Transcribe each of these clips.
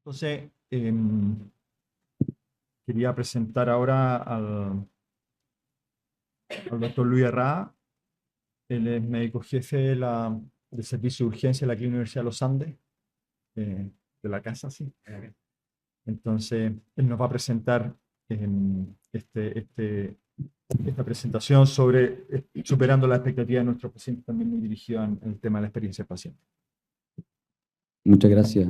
Entonces, quería presentar ahora al doctor Luis Herrada. Él es médico jefe del servicio de urgencia de la Clínica Universidad de los Andes, de la casa, sí. Entonces, él nos va a presentar esta presentación sobre superando la expectativa de nuestros pacientes, también muy dirigida en el tema de la experiencia del paciente. Muchas gracias.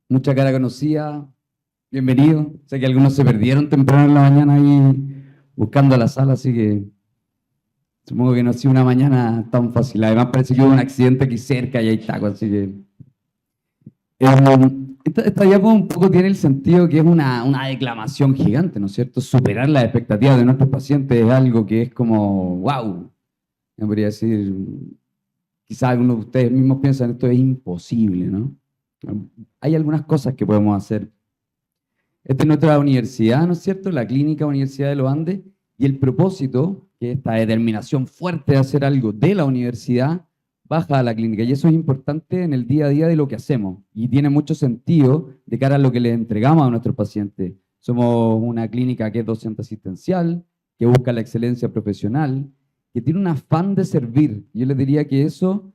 Mucha cara conocida. Bienvenido. Sé que algunos se perdieron temprano en la mañana ahí buscando la sala, así que supongo que no ha sido una mañana tan fácil. Además parece que hubo un accidente aquí cerca y hay tacos, así que... esta diapo un poco tiene el sentido que es una declamación gigante, ¿no es cierto? Superar las expectativas de nuestros pacientes es algo que es como, wow. Me podría decir, quizás algunos de ustedes mismos piensan esto es imposible, ¿no? Hay algunas cosas que podemos hacer. Esta es nuestra universidad, ¿no es cierto? La Clínica Universidad de los Andes, y el propósito, que es esta determinación fuerte de hacer algo de la universidad, baja a la clínica. Y eso es importante en el día a día de lo que hacemos. Y tiene mucho sentido de cara a lo que les entregamos a nuestros pacientes. Somos una clínica que es docente asistencial, que busca la excelencia profesional, que tiene un afán de servir. Yo les diría que eso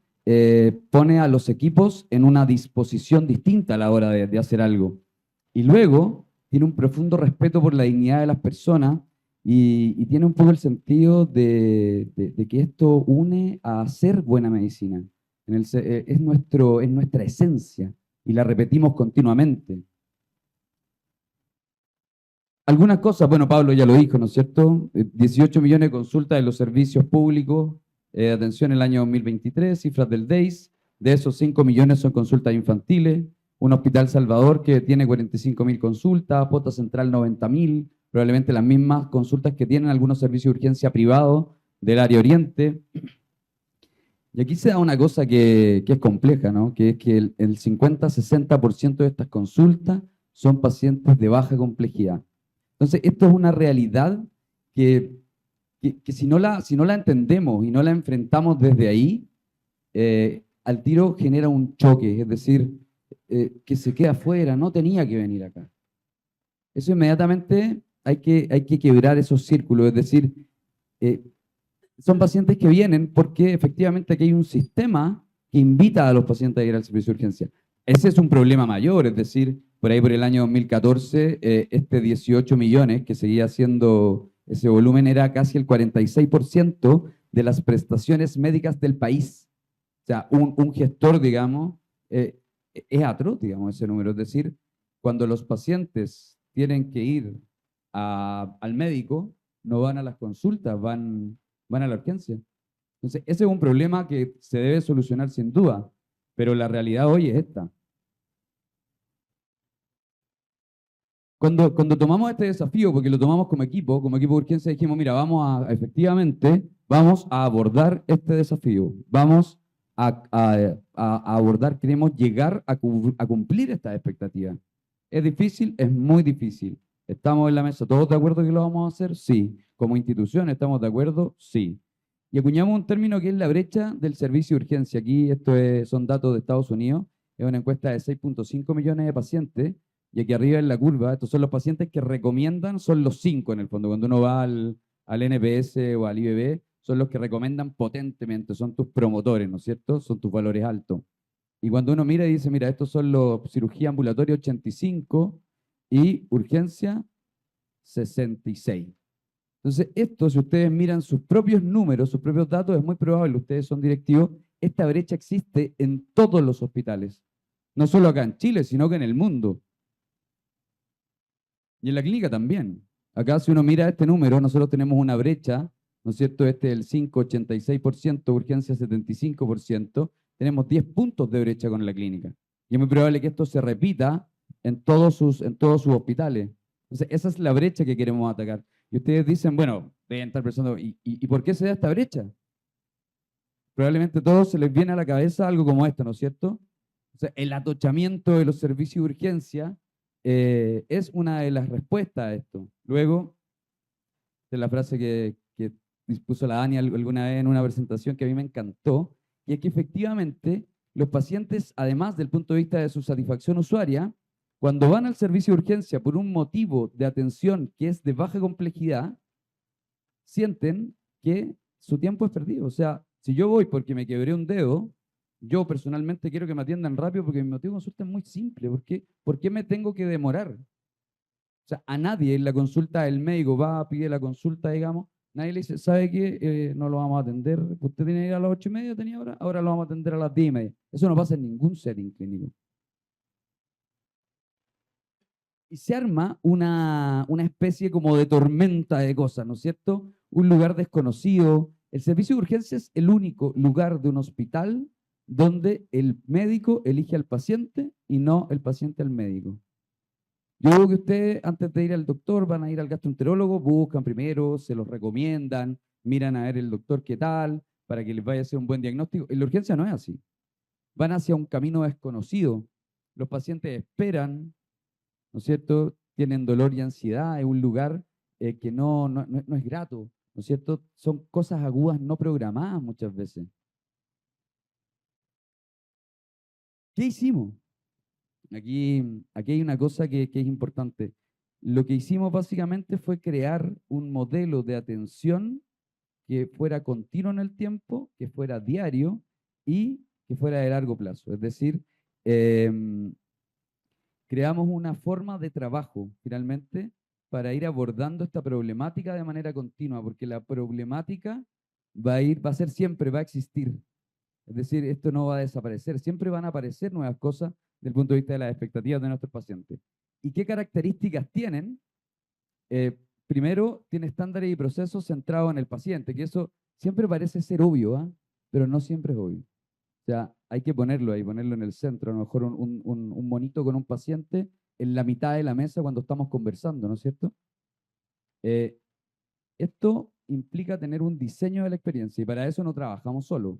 pone a los equipos en una disposición distinta a la hora de hacer algo. Y luego tiene un profundo respeto por la dignidad de las personas y tiene un poco el sentido de que esto une a hacer buena medicina. Es nuestra esencia y la repetimos continuamente. Algunas cosas, bueno, Pablo ya lo dijo, ¿no es cierto? 18 millones de consultas en los servicios públicos de atención en el año 2023, cifras del DEIS. De esos 5 millones son consultas infantiles. Un Hospital Salvador que tiene 45.000 consultas, Pota Central 90.000, probablemente las mismas consultas que tienen algunos servicios de urgencia privados del área oriente. Y aquí se da una cosa que es compleja, ¿no? Que es que el 50-60% de estas consultas son pacientes de baja complejidad. Entonces, esto es una realidad que si no la entendemos y no la enfrentamos desde ahí, al tiro genera un choque, es decir, que se queda afuera, no tenía que venir acá. Eso inmediatamente hay que quebrar esos círculos, es decir, son pacientes que vienen porque efectivamente aquí hay un sistema que invita a los pacientes a ir al servicio de urgencia. Ese es un problema mayor, es decir, por ahí por el año 2014, este 18 millones que seguía siendo ese volumen era casi el 46% de las prestaciones médicas del país. O sea, un gestor, digamos, es atroz, digamos, ese número. Es decir, cuando los pacientes tienen que ir al médico, no van a las consultas, van a la urgencia. Entonces, ese es un problema que se debe solucionar sin duda, pero la realidad hoy es esta. Cuando tomamos este desafío, porque lo tomamos como equipo de urgencia, dijimos, mira, efectivamente, vamos a abordar este desafío, vamos a abordar, queremos llegar a cumplir estas expectativas. ¿Es difícil? Es muy difícil. ¿Estamos en la mesa todos de acuerdo que lo vamos a hacer? Sí. ¿Como institución estamos de acuerdo? Sí. Y acuñamos un término que es la brecha del servicio de urgencia. Aquí son datos de Estados Unidos, es una encuesta de 6.5 millones de pacientes, y aquí arriba en la curva, estos son los pacientes que recomiendan, son los 5 en el fondo. Cuando uno va al NPS o al IBB, son los que recomiendan potentemente, son tus promotores, ¿no es cierto? Son tus valores altos. Y cuando uno mira y dice, mira, estos son los cirugía ambulatoria 85 y urgencia 66. Entonces, esto, si ustedes miran sus propios números, sus propios datos, es muy probable, ustedes son directivos, esta brecha existe en todos los hospitales. No solo acá en Chile, sino que en el mundo. Y en la clínica también. Acá si uno mira este número, nosotros tenemos una brecha, ¿no es cierto? Este es el 5,86%, urgencia 75%, tenemos 10 puntos de brecha con la clínica. Y es muy probable que esto se repita en todos sus hospitales. Entonces, esa es la brecha que queremos atacar. Y ustedes dicen, bueno, deben estar pensando, ¿y por qué se da esta brecha? Probablemente a todos se les viene a la cabeza algo como esto, ¿no es cierto? O sea, el atochamiento de los servicios de urgencia es una de las respuestas a esto. Luego, de la frase que dispuso la Dani alguna vez en una presentación que a mí me encantó, y es que efectivamente los pacientes, además del punto de vista de su satisfacción usuaria, Cuando van al servicio de urgencia por un motivo de atención que es de baja complejidad, sienten que su tiempo es perdido. O sea, si yo voy porque me quebré un dedo, yo personalmente quiero que me atiendan rápido porque mi motivo de consulta es muy simple. ¿Por qué me tengo que demorar? O sea, a nadie en la consulta del médico va, pide la consulta, digamos, nadie le dice, ¿sabe qué? No lo vamos a atender. Usted tiene que ir a las 8:30, tenía ahora lo vamos a atender a las 10:30. Eso no pasa en ningún setting clínico. Y se arma una especie como de tormenta de cosas, ¿no es cierto? Un lugar desconocido. El servicio de urgencia es el único lugar de un hospital donde el médico elige al paciente y no el paciente al médico. Yo creo que ustedes, antes de ir al doctor, van a ir al gastroenterólogo, buscan primero, se los recomiendan, miran a ver el doctor qué tal, para que les vaya a hacer un buen diagnóstico. En la urgencia no es así. Van hacia un camino desconocido. Los pacientes esperan, ¿no es cierto? Tienen dolor y ansiedad, es un lugar que no es grato, ¿no es cierto? Son cosas agudas no programadas muchas veces. ¿Qué hicimos? Aquí hay una cosa que es importante. Lo que hicimos básicamente fue crear un modelo de atención que fuera continuo en el tiempo, que fuera diario y que fuera de largo plazo. Es decir, em, creamos una forma de trabajo, finalmente, para ir abordando esta problemática de manera continua, porque la problemática va a ser siempre, va a existir. Es decir, esto no va a desaparecer, siempre van a aparecer nuevas cosas desde el punto de vista de las expectativas de nuestros pacientes. ¿Y qué características tienen? Primero, tiene estándares y procesos centrados en el paciente, que eso siempre parece ser obvio, ¿eh? Pero no siempre es obvio. O sea, hay que ponerlo ahí, ponerlo en el centro. A lo mejor un monito con un paciente en la mitad de la mesa cuando estamos conversando, ¿no es cierto? Eh, Esto implica tener un diseño de la experiencia y para eso no trabajamos solo.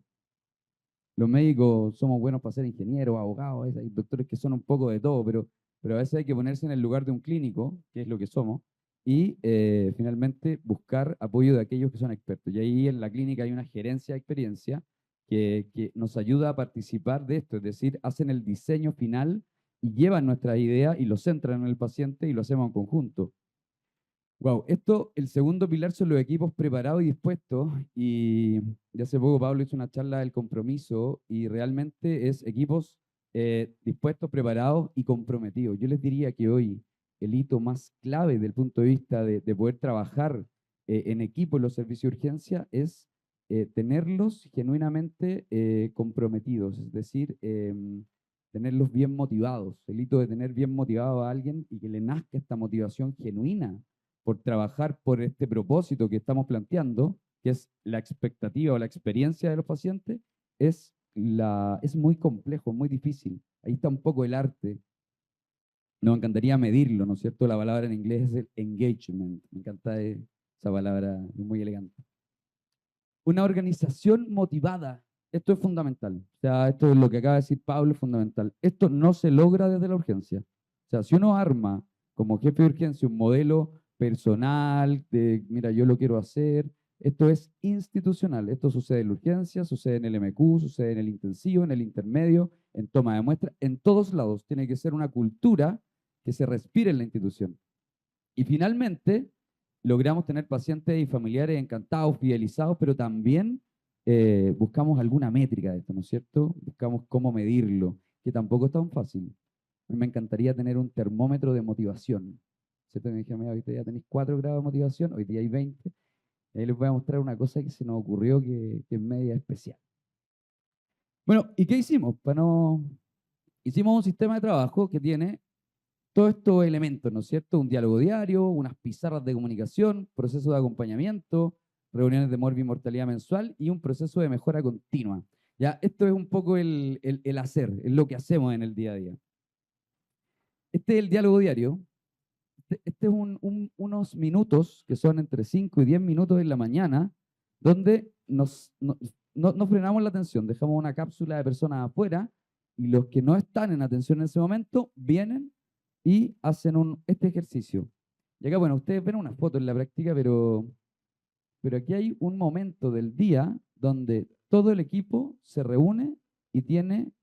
Los médicos somos buenos para ser ingenieros, abogados, hay doctores que son un poco de todo, pero a veces hay que ponerse en el lugar de un clínico, que es lo que somos, y finalmente buscar apoyo de aquellos que son expertos. Y ahí en la clínica hay una gerencia de experiencia que nos ayuda a participar de esto, es decir, hacen el diseño final y llevan nuestras ideas y lo centran en el paciente y lo hacemos en conjunto. Wow, el segundo pilar son los equipos preparados y dispuestos. Y ya hace poco Pablo hizo una charla del compromiso y realmente es equipos dispuestos, preparados y comprometidos. Yo les diría que hoy el hito más clave desde el punto de vista de poder trabajar en equipo en los servicios de urgencia es tenerlos genuinamente comprometidos, es decir, tenerlos bien motivados. El hito de tener bien motivado a alguien y que le nazca esta motivación genuina por trabajar por este propósito que estamos planteando, que es la expectativa o la experiencia de los pacientes, es muy complejo, muy difícil. Ahí está un poco el arte. Nos encantaría medirlo, ¿no es cierto? La palabra en inglés es el engagement. Me encanta esa palabra, es muy elegante. Una organización motivada. Esto es fundamental. O sea, esto es lo que acaba de decir Pablo, es fundamental. Esto no se logra desde la urgencia. O sea, si uno arma como jefe de urgencia un modelo personal de, mira, yo lo quiero hacer, esto es institucional. Esto sucede en la urgencia, sucede en el MQ, sucede en el intensivo, en el intermedio, en toma de muestra, en todos lados. Tiene que ser una cultura que se respire en la institución. Y finalmente, logramos tener pacientes y familiares encantados, fidelizados, pero también buscamos alguna métrica de esto, ¿no es cierto? Buscamos cómo medirlo, que tampoco es tan fácil. A mí me encantaría tener un termómetro de motivación. ¿Cierto? Me dije, mira, ahorita ya tenéis 4 grados de motivación, hoy día hay 20. Y ahí les voy a mostrar una cosa que se nos ocurrió que es media especial. Bueno, ¿y qué hicimos? Hicimos un sistema de trabajo que tiene todos estos elementos, ¿no es cierto? Un diálogo diario, unas pizarras de comunicación, proceso de acompañamiento, reuniones de mortalidad mensual y un proceso de mejora continua. Ya, esto es un poco el hacer, es lo que hacemos en el día a día. Este es el diálogo diario. Este es unos minutos que son entre 5 y 10 minutos en la mañana, donde no frenamos la atención, dejamos una cápsula de personas afuera y los que no están en atención en ese momento vienen y hacen este ejercicio. Y acá, bueno, ustedes ven una foto en la práctica, pero aquí hay un momento del día donde todo el equipo se reúne y tiene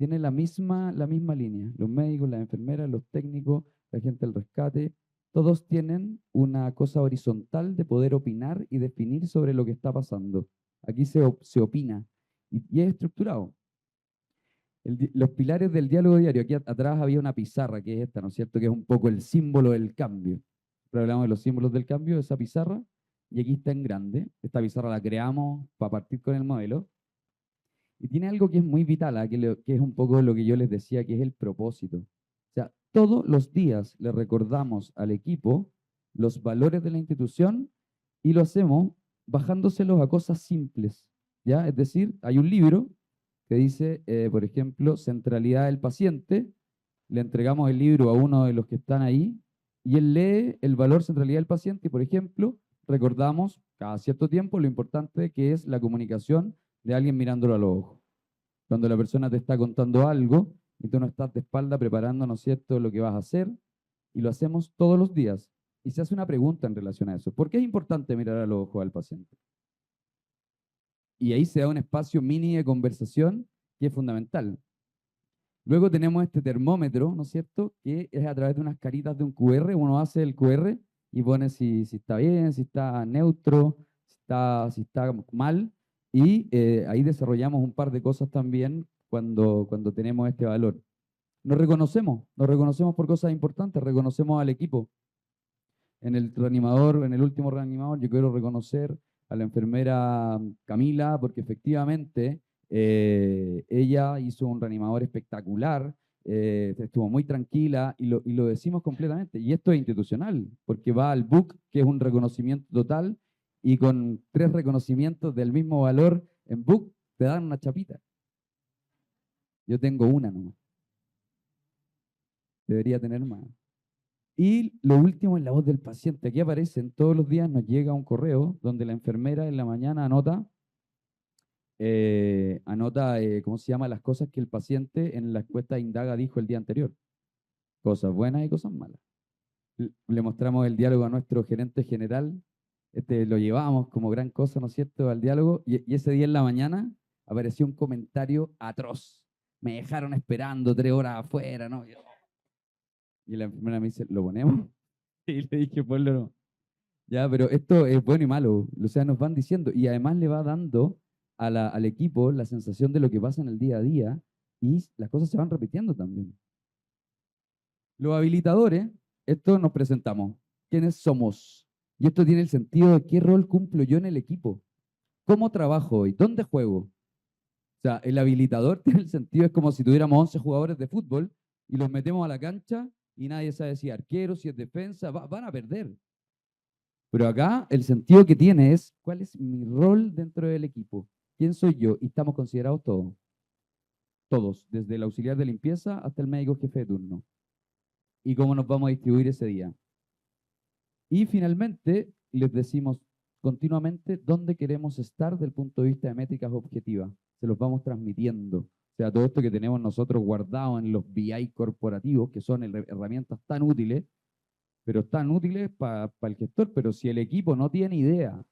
tiene la misma línea. Los médicos, las enfermeras, los técnicos, la gente del rescate, todos tienen una cosa horizontal de poder opinar y definir sobre lo que está pasando. Aquí se opina y es estructurado. Los pilares del diálogo diario. Aquí atrás había una pizarra, que es esta, ¿no es cierto? Que es un poco el símbolo del cambio. Pero hablamos de los símbolos del cambio, esa pizarra, y aquí está en grande. Esta pizarra la creamos para partir con el modelo. Y tiene algo que es muy vital, que es un poco lo que yo les decía, que es el propósito. O sea, todos los días le recordamos al equipo los valores de la institución y lo hacemos bajándoselos a cosas simples, ¿ya? Es decir, hay un libro que dice, por ejemplo, centralidad del paciente, le entregamos el libro a uno de los que están ahí y él lee el valor centralidad del paciente y, por ejemplo, recordamos cada cierto tiempo lo importante que es la comunicación de alguien mirándolo a los ojos. Cuando la persona te está contando algo y tú no estás de espalda preparando, ¿no es cierto?, lo que vas a hacer, y lo hacemos todos los días. Y se hace una pregunta en relación a eso. ¿Por qué es importante mirar a los ojos al paciente? Y ahí se da un espacio mini de conversación que es fundamental. Luego tenemos este termómetro, ¿no es cierto?, que es a través de unas caritas de un QR. Uno hace el QR y pone si está bien, si está neutro, si está mal. Y ahí desarrollamos un par de cosas también cuando tenemos este valor. Nos reconocemos por cosas importantes, reconocemos al equipo. En el reanimador, en el último reanimador, yo quiero reconocer a la enfermera Camila, porque efectivamente ella hizo un reanimador espectacular, estuvo muy tranquila y lo decimos completamente. Y esto es institucional, porque va al BUC, que es un reconocimiento total, y con 3 reconocimientos del mismo valor en BUC te dan una chapita. Yo tengo una nomás. Debería tener más. Y lo último es la voz del paciente. Aquí aparecen todos los días, nos llega un correo donde la enfermera en la mañana anota, ¿cómo se llama? Las cosas que el paciente en la encuesta indaga dijo el día anterior. Cosas buenas y cosas malas. Le mostramos el diálogo a nuestro gerente general. Lo llevamos como gran cosa, ¿no es cierto?, al diálogo. Y ese día en la mañana apareció un comentario atroz. Me dejaron esperando 3 horas afuera, ¿no? Y la enfermera me dice, ¿lo ponemos? Y le dije, ponlo no. Ya, pero esto es bueno y malo. O sea, nos van diciendo. Y además le va dando al equipo la sensación de lo que pasa en el día a día y las cosas se van repitiendo también. Los habilitadores, esto nos presentamos. ¿Quiénes somos? Y esto tiene el sentido de qué rol cumplo yo en el equipo. ¿Cómo trabajo hoy? ¿Dónde juego? O sea, el habilitador tiene el sentido, es como si tuviéramos 11 jugadores de fútbol y los metemos a la cancha y nadie sabe si es arquero, si es defensa, van a perder. Pero acá el sentido que tiene es cuál es mi rol dentro del equipo, quién soy yo, y estamos considerados todos, todos, desde el auxiliar de limpieza hasta el médico jefe de turno, y cómo nos vamos a distribuir ese día. Y finalmente les decimos continuamente dónde queremos estar desde el punto de vista de métricas objetivas, se los vamos transmitiendo. O sea, todo esto que tenemos nosotros guardado en los BI corporativos, que son herramientas tan útiles, pero están útiles para el gestor, pero si el equipo no tiene idea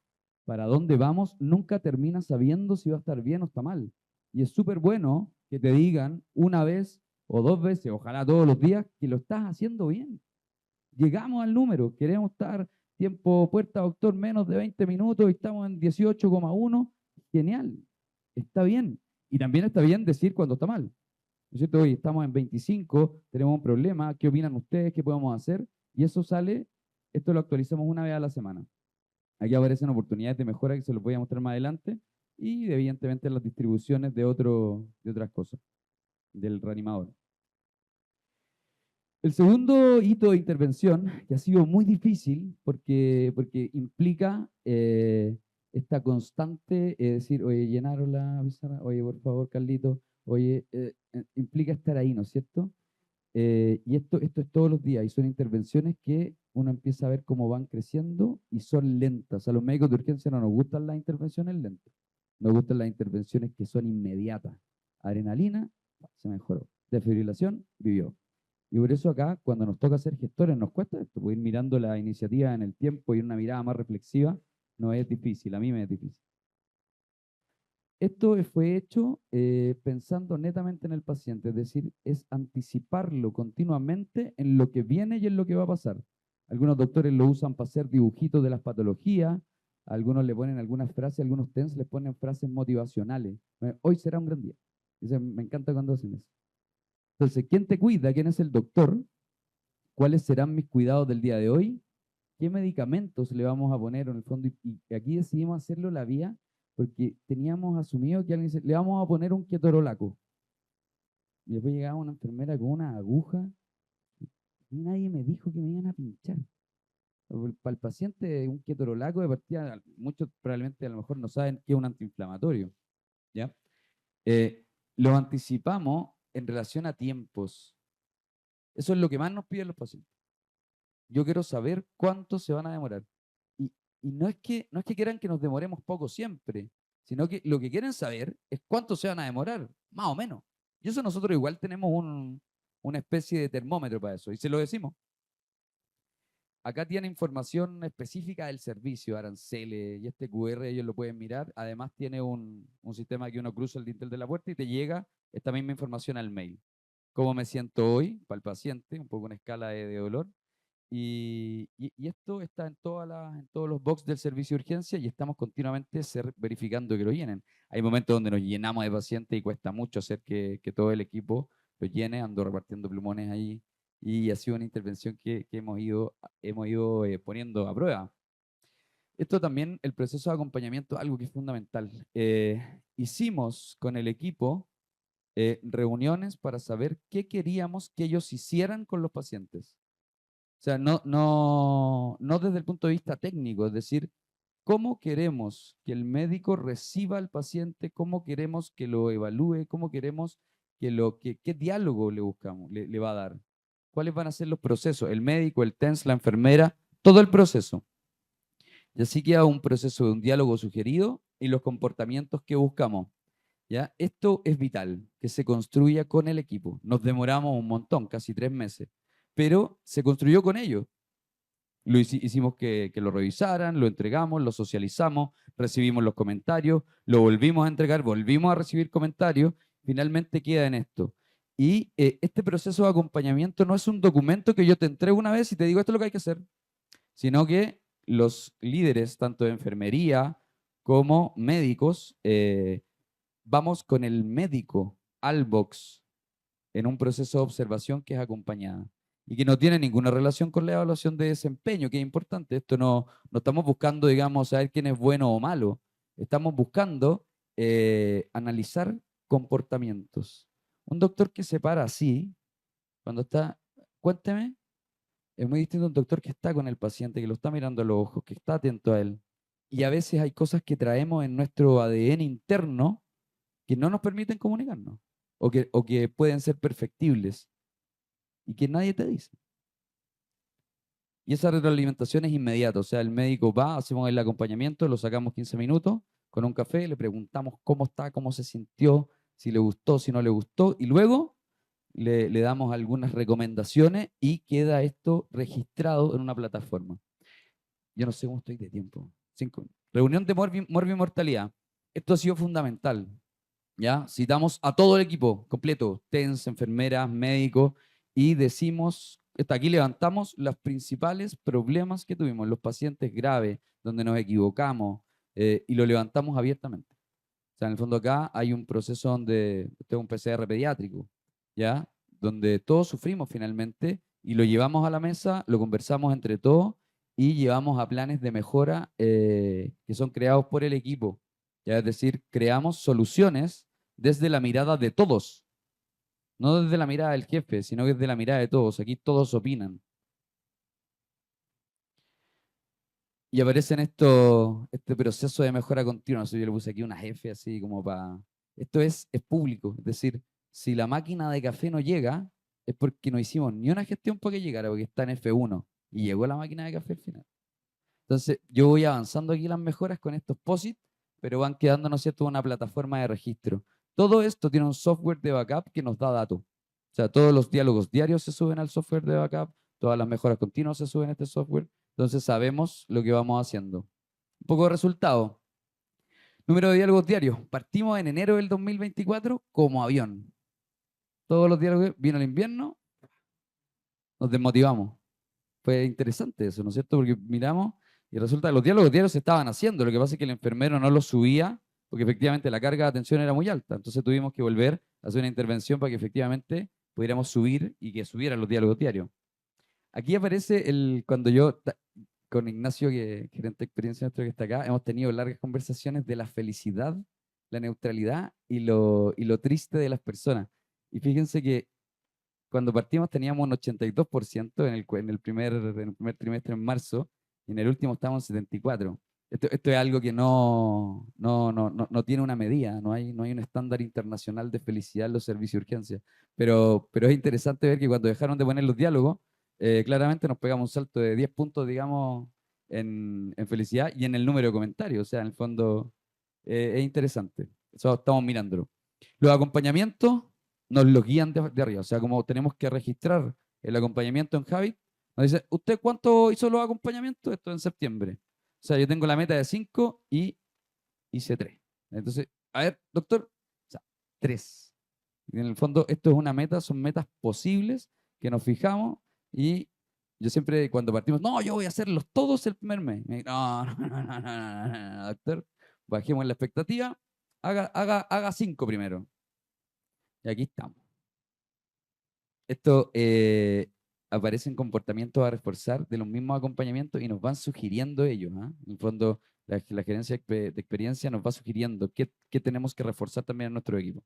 para dónde vamos, nunca termina sabiendo si va a estar bien o está mal. Y es súper bueno que te digan una vez o 2 veces, ojalá todos los días, que lo estás haciendo bien. Llegamos al número, queremos estar tiempo puerta doctor menos de 20 minutos y estamos en 18,1, genial, está bien. Y también está bien decir cuando está mal. ¿No es cierto? Hoy estamos en 25, tenemos un problema, ¿qué opinan ustedes? ¿Qué podemos hacer? Y eso sale, esto lo actualizamos una vez a la semana. Aquí aparecen oportunidades de mejora que se los voy a mostrar más adelante y evidentemente las distribuciones de otras cosas, del reanimador. El segundo hito de intervención, que ha sido muy difícil porque implica esta constante, decir, oye, llenaron la pizarra, oye, por favor, Carlito, oye, implica estar ahí, ¿no es cierto? Y esto es todos los días y son intervenciones que uno empieza a ver cómo van creciendo y son lentas. A los médicos de urgencia no nos gustan las intervenciones lentas, nos gustan las intervenciones que son inmediatas. Adrenalina, se mejoró. Desfibrilación, vivió. Y por eso acá, cuando nos toca ser gestores, nos cuesta esto, porque ir mirando la iniciativa en el tiempo y una mirada más reflexiva no es difícil, a mí me es difícil. Esto fue hecho pensando netamente en el paciente, es decir, es anticiparlo continuamente en lo que viene y en lo que va a pasar. Algunos doctores lo usan para hacer dibujitos de las patologías, algunos le ponen algunas frases, algunos TENS les ponen frases motivacionales. Hoy será un gran día. Me encanta cuando hacen eso. Entonces, ¿quién te cuida? ¿Quién es el doctor? ¿Cuáles serán mis cuidados del día de hoy? ¿Qué medicamentos le vamos a poner en el fondo? Y aquí decidimos hacerlo la vía porque teníamos asumido que alguien dice, le vamos a poner un ketorolaco. Y después llegaba una enfermera con una aguja y nadie me dijo que me iban a pinchar. Para el paciente, un ketorolaco de partida, muchos probablemente a lo mejor no saben qué es un antiinflamatorio. ¿Ya? Eh, lo anticipamos en relación a tiempos. Eso es lo que más nos piden los pacientes. Yo quiero saber cuánto se van a demorar. Y, y no es que quieran que nos demoremos poco siempre, sino que lo que quieren saber es cuánto se van a demorar, más o menos. Y eso nosotros igual tenemos una especie de termómetro para eso, y se lo decimos. Acá tiene información específica del servicio, aranceles, y este QR ellos lo pueden mirar. Además tiene un sistema que uno cruza el dintel de la puerta y te llega esta misma información al mail. ¿Cómo me siento hoy para el paciente? Un poco una escala de dolor. Y esto está en todos los box del servicio de urgencia y estamos continuamente verificando que lo llenen. Hay momentos donde nos llenamos de pacientes y cuesta mucho hacer que todo el equipo lo llene. Ando repartiendo plumones ahí y ha sido una intervención que hemos ido poniendo a prueba. Esto también, el proceso de acompañamiento, algo que es fundamental. Hicimos con el equipo reuniones para saber qué queríamos que ellos hicieran con los pacientes. O sea, no desde el punto de vista técnico, es decir, cómo queremos que el médico reciba al paciente, cómo queremos que lo evalúe, cómo queremos qué diálogo le buscamos, le va a dar, cuáles van a ser los procesos, el médico, el TENS, la enfermera, todo el proceso. Y así queda un proceso de un diálogo sugerido y los comportamientos que buscamos. ¿Ya? Esto es vital, que se construya con el equipo. Nos demoramos un montón, casi 3 meses, pero se construyó con ellos. Hicimos que lo revisaran, lo entregamos, lo socializamos, recibimos los comentarios, lo volvimos a entregar, volvimos a recibir comentarios, finalmente queda en esto. Y este proceso de acompañamiento no es un documento que yo te entrego una vez y te digo esto es lo que hay que hacer, sino que los líderes, tanto de enfermería como médicos, vamos con el médico al box en un proceso de observación que es acompañada y que no tiene ninguna relación con la evaluación de desempeño, que es importante. Esto no estamos buscando, digamos, saber quién es bueno o malo. Estamos buscando analizar comportamientos. Un doctor que se para así, cuando está, cuénteme, es muy distinto a un doctor que está con el paciente, que lo está mirando a los ojos, que está atento a él. Y a veces hay cosas que traemos en nuestro ADN interno que no nos permiten comunicarnos o que pueden ser perfectibles y que nadie te dice. Y esa retroalimentación es inmediata, o sea, el médico va, hacemos el acompañamiento, lo sacamos 15 minutos con un café, le preguntamos cómo está, cómo se sintió, si le gustó, si no le gustó, y luego le damos algunas recomendaciones y queda esto registrado en una plataforma. Yo no sé cómo estoy de tiempo. 5. Reunión de Morbi-Mortalidad. Esto ha sido fundamental. ¿Ya? Citamos a todo el equipo completo, TENS, enfermeras, médicos, y decimos, hasta aquí levantamos los principales problemas que tuvimos, los pacientes graves, donde nos equivocamos, y lo levantamos abiertamente. O sea, en el fondo acá hay un proceso donde, este es un PCR pediátrico, ¿ya? Donde todos sufrimos finalmente y lo llevamos a la mesa, lo conversamos entre todos y llevamos a planes de mejora que son creados por el equipo. ¿Ya? Es decir, creamos soluciones desde la mirada de todos, no desde la mirada del jefe, sino desde la mirada de todos. Aquí todos opinan. Y aparece en este proceso de mejora continua. Yo le puse aquí una F así como para... Esto es público, es decir, si la máquina de café no llega, es porque no hicimos ni una gestión para que llegara, porque está en F1 y llegó la máquina de café al final. Entonces, yo voy avanzando aquí las mejoras con estos POSIT, pero van quedando, ¿no es cierto?, una plataforma de registro. Todo esto tiene un software de backup que nos da datos. O sea, todos los diálogos diarios se suben al software de backup, todas las mejoras continuas se suben a este software, entonces sabemos lo que vamos haciendo. Un poco de resultado. Número de diálogos diarios. Partimos en enero del 2024 como avión. Todos los diálogos, vino el invierno, nos desmotivamos. Fue interesante eso, ¿no es cierto? Porque miramos y resulta que los diálogos diarios se estaban haciendo. Lo que pasa es que el enfermero no los subía porque efectivamente la carga de atención era muy alta. Entonces tuvimos que volver a hacer una intervención para que efectivamente pudiéramos subir y que subieran los diálogos diarios. Aquí aparece cuando yo, con Ignacio, que gerente de experiencia nuestro que está acá, hemos tenido largas conversaciones de la felicidad, la neutralidad y lo triste de las personas. Y fíjense que cuando partimos teníamos un 82% en el primer trimestre en marzo, y en el último estábamos en 74%. Esto es algo que no tiene una medida, no hay un estándar internacional de felicidad en los servicios de urgencia. Pero es interesante ver que cuando dejaron de poner los diálogos, claramente nos pegamos un salto de 10 puntos, digamos, en felicidad y en el número de comentarios. O sea, en el fondo es interesante. Eso estamos mirándolo. Los acompañamientos nos lo guían de arriba. O sea, como tenemos que registrar el acompañamiento en Javi, nos dice, ¿usted cuánto hizo los acompañamientos? Esto en septiembre. O sea, yo tengo la meta de 5 y hice 3. Entonces, a ver, doctor, o sea, 3. En el fondo, esto es una meta, son metas posibles que nos fijamos y yo siempre cuando partimos, no, yo voy a hacerlos todos el primer mes. No, no, doctor, bajemos la expectativa, haga 5 primero. Y aquí estamos. Esto aparecen comportamientos a reforzar de los mismos acompañamientos y nos van sugiriendo ellos. En el fondo, la gerencia de experiencia nos va sugiriendo qué tenemos que reforzar también en nuestro equipo.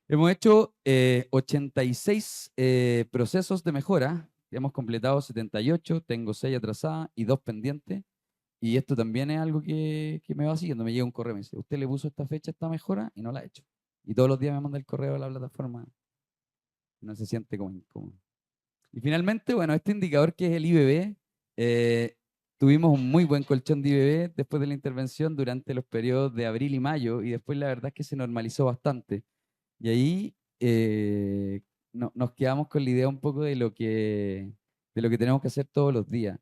Hemos hecho 86 procesos de mejora, hemos completado 78, tengo 6 atrasadas y 2 pendientes. Y esto también es algo que me va siguiendo. Me llega un correo y me dice, ¿usted le puso esta fecha, esta mejora? Y no la ha hecho. Y todos los días me manda el correo a la plataforma. No se siente como incómodo. Y finalmente, bueno, este indicador que es el IBB, tuvimos un muy buen colchón de IBB después de la intervención durante los periodos de abril y mayo, y después la verdad es que se normalizó bastante. Y ahí nos quedamos con la idea un poco de lo que tenemos que hacer todos los días.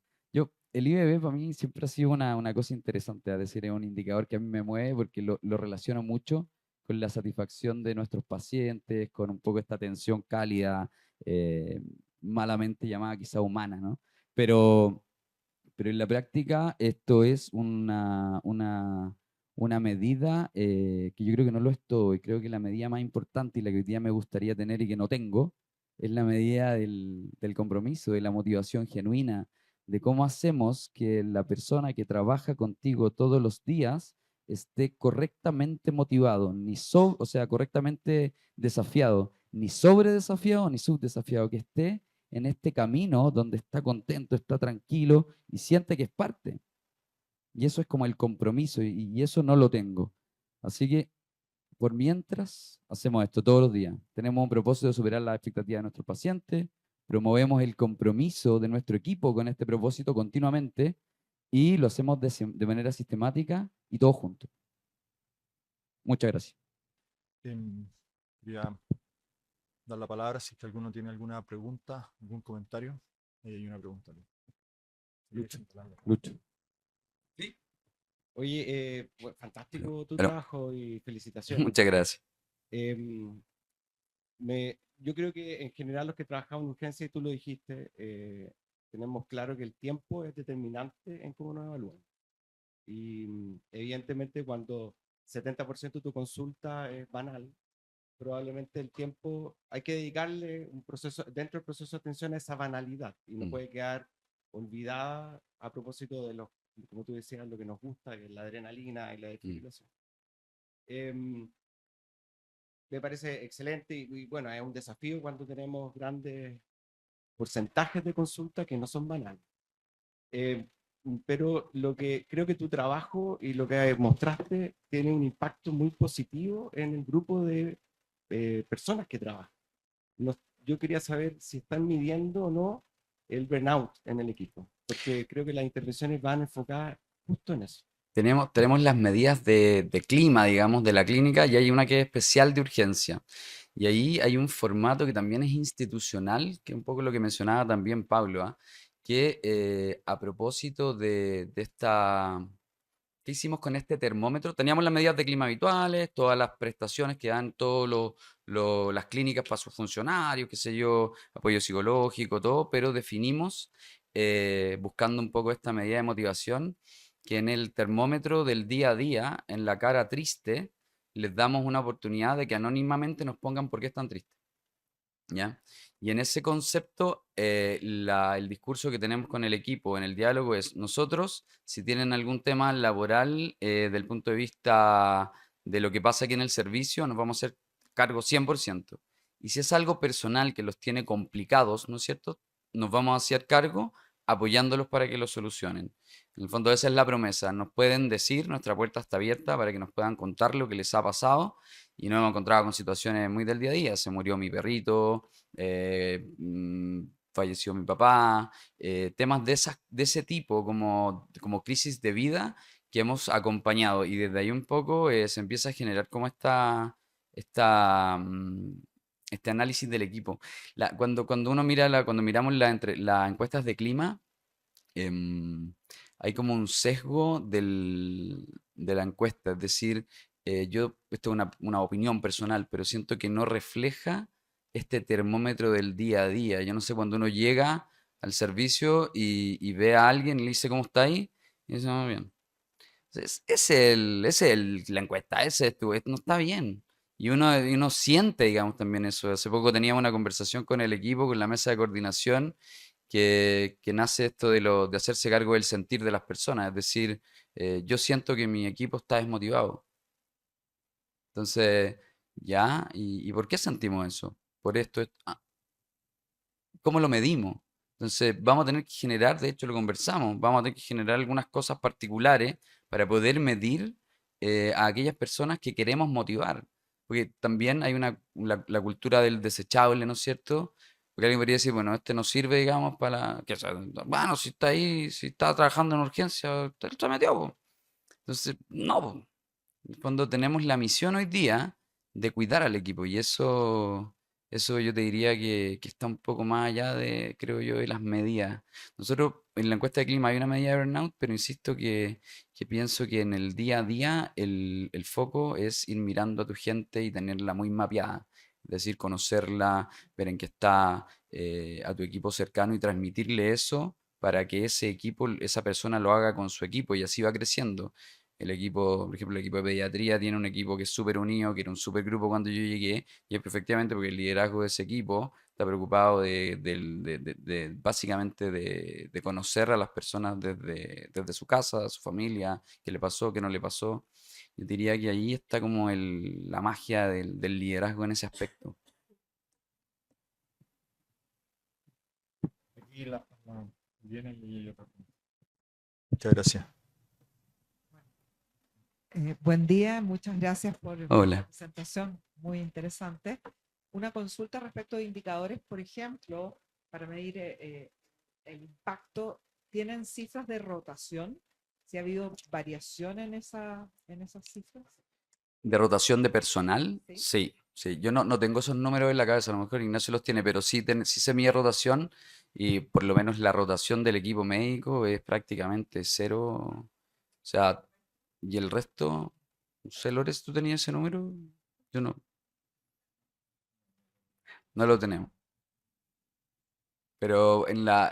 El IBB para mí siempre ha sido una cosa interesante, es decir, es un indicador que a mí me mueve porque lo relaciono mucho con la satisfacción de nuestros pacientes, con un poco esta atención cálida, eh, malamente llamada quizá humana, ¿no? Pero, pero en la práctica esto es una medida que yo creo que no lo es todo, y creo que la medida más importante y la que hoy día me gustaría tener y que no tengo, es la medida del compromiso, de la motivación genuina, de cómo hacemos que la persona que trabaja contigo todos los días esté correctamente motivado, o sea, correctamente desafiado, ni sobre desafiado ni subdesafiado, que esté en este camino donde está contento, está tranquilo y siente que es parte. Y eso es como el compromiso y eso no lo tengo. Así que por mientras hacemos esto todos los días. Tenemos un propósito de superar las expectativas de nuestros pacientes, promovemos el compromiso de nuestro equipo con este propósito continuamente y lo hacemos de manera sistemática y todos juntos. Muchas gracias. Quería dar la palabra si es que alguno tiene alguna pregunta, algún comentario. Hay una pregunta. Lucho. Sí. Oye, bueno, fantástico tu Pero, trabajo y felicitaciones. muchas gracias. Yo creo que en general los que trabajamos en urgencia, y tú lo dijiste, tenemos claro que el tiempo es determinante en cómo nos evalúan. Y evidentemente cuando 70% de tu consulta es banal, probablemente el tiempo hay que dedicarle un proceso, dentro del proceso de atención a esa banalidad y no puede quedar olvidada a propósito de los, como tú decías, lo que nos gusta, que es la adrenalina y la desfibrilación. Me parece excelente y bueno, es un desafío cuando tenemos grandes porcentajes de consulta que no son banales. Pero lo que creo que tu trabajo y lo que mostraste tiene un impacto muy positivo en el grupo de personas que trabajan. Yo quería saber si están midiendo o no el burnout en el equipo, porque creo que las intervenciones van enfocadas justo en eso. Tenemos las medidas de clima, digamos, de la clínica y hay una que es especial de urgencia. Y ahí hay un formato que también es institucional, que es un poco lo que mencionaba también Pablo, que a propósito de esta ¿qué hicimos con este termómetro? Teníamos las medidas de clima habituales, todas las prestaciones que dan todas las clínicas para sus funcionarios, qué sé yo, apoyo psicológico, todo, pero definimos, buscando un poco esta medida de motivación, que en el termómetro del día a día, en la cara triste, les damos una oportunidad de que anónimamente nos pongan por qué están tristes. ¿Ya? Y en ese concepto, el discurso que tenemos con el equipo en el diálogo es: nosotros, si tienen algún tema laboral del punto de vista de lo que pasa aquí en el servicio, nos vamos a hacer cargo 100%. Y si es algo personal que los tiene complicados, ¿no es cierto? Nos vamos a hacer cargo apoyándolos para que lo solucionen. En el fondo esa es la promesa. Nos pueden decir, nuestra puerta está abierta para que nos puedan contar lo que les ha pasado, y nos hemos encontrado con situaciones muy del día a día. Se murió mi perrito, falleció mi papá, temas de ese tipo, como crisis de vida que hemos acompañado. Y desde ahí un poco se empieza a generar como esta, mm, este análisis del equipo. Cuando uno mira cuando miramos las encuestas de clima, em, hay como un sesgo de la encuesta. Es decir, esto es una opinión personal, pero siento que no refleja este termómetro del día a día. Yo no sé, cuando uno llega al servicio y ve a alguien y le dice: ¿cómo está ahí? Y dice: "Ah, bien". La encuesta, no está bien. Y uno siente, digamos, también eso. Hace poco teníamos una conversación con el equipo, con la mesa de coordinación, que nace esto de hacerse cargo del sentir de las personas. Es decir, yo siento que mi equipo está desmotivado. Entonces, ya, ¿y por qué sentimos eso? Por esto. ¿Cómo lo medimos? Entonces, vamos a tener que generar, de hecho lo conversamos, vamos a tener que generar algunas cosas particulares para poder medir a aquellas personas que queremos motivar. Porque también hay la cultura del desechable, ¿no es cierto? Porque alguien podría decir: bueno, este no sirve, digamos, o sea, bueno, si está ahí, si está trabajando en urgencia, él está metido, po. Entonces, no, po. En el fondo tenemos la misión hoy día de cuidar al equipo, y eso yo te diría que está un poco más allá de, creo yo, de las medidas. Nosotros en la encuesta de clima hay una medida de burnout, pero insisto que pienso que en el día a día el foco es ir mirando a tu gente y tenerla muy mapeada. Es decir, conocerla, ver en qué está, a tu equipo cercano, y transmitirle eso para que ese equipo, esa persona lo haga con su equipo, y así va creciendo. El equipo, por ejemplo, el equipo de pediatría tiene un equipo que es súper unido, que era un súper grupo cuando yo llegué, y es perfectamente porque el liderazgo de ese equipo está preocupado básicamente de conocer a las personas desde su casa, su familia, qué le pasó, qué no le pasó. Yo diría que ahí está como la magia del liderazgo en ese aspecto. Aquí viene y otra pregunta. Muchas gracias. Buen día, muchas gracias por la Hola. presentación, muy interesante. Una consulta respecto de indicadores, por ejemplo, para medir el impacto, ¿tienen cifras de rotación? ¿Si ha habido variación en esas cifras? ¿De rotación de personal? Sí. Sí, sí. Yo no tengo esos números en la cabeza, a lo mejor Ignacio los tiene, pero sí se mide rotación, y por lo menos la rotación del equipo médico es prácticamente cero. O sea, y el resto, no sé, Lores, ¿tú tenías ese número? Yo no lo tenemos. Pero la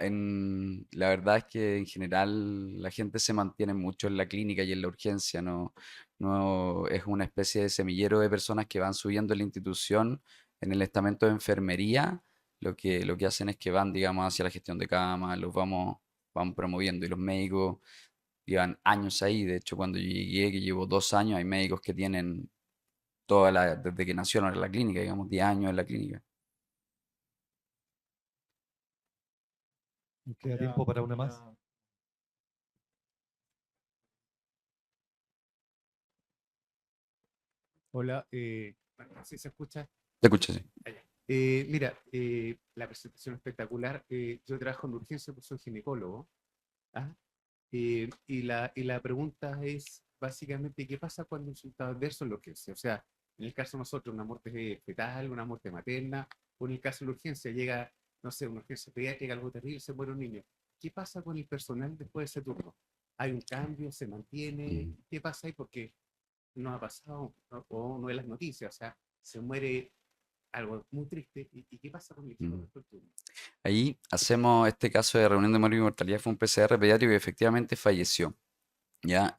verdad es que en general la gente se mantiene mucho en la clínica y en la urgencia. No es una especie de semillero de personas que van subiendo en la institución. En el estamento de enfermería, lo que hacen es que van, digamos, hacia la gestión de cama, vamos promoviendo, y los médicos llevan años ahí. De hecho, cuando yo llegué, que llevo 2 años, hay médicos que tienen desde que nacieron en la clínica, digamos, 10 años en la clínica. ¿Nos queda tiempo para una más? Hola, ¿sí se escucha? ¿Te escuchas? Sí. Mira, la presentación espectacular. Yo trabajo en urgencia, pues soy ginecólogo. ¿Ah? Y la pregunta es básicamente: ¿qué pasa cuando un resultado adverso en la urgencia? O sea, en el caso de nosotros, una muerte fetal, una muerte materna, o en el caso de la urgencia, llega, no sé, una urgencia pediátrica, algo terrible, se muere un niño. ¿Qué pasa con el personal después de ese turno? ¿Hay un cambio? ¿Se mantiene? Mm. ¿Qué pasa ahí? Porque nos ha pasado, o no es las noticias, o sea, se muere algo muy triste. ¿Y qué pasa con el equipo Mm. después? Ahí hacemos este caso de reunión de muerte y mortalidad, fue un PCR pediátrico que efectivamente falleció. ¿Ya?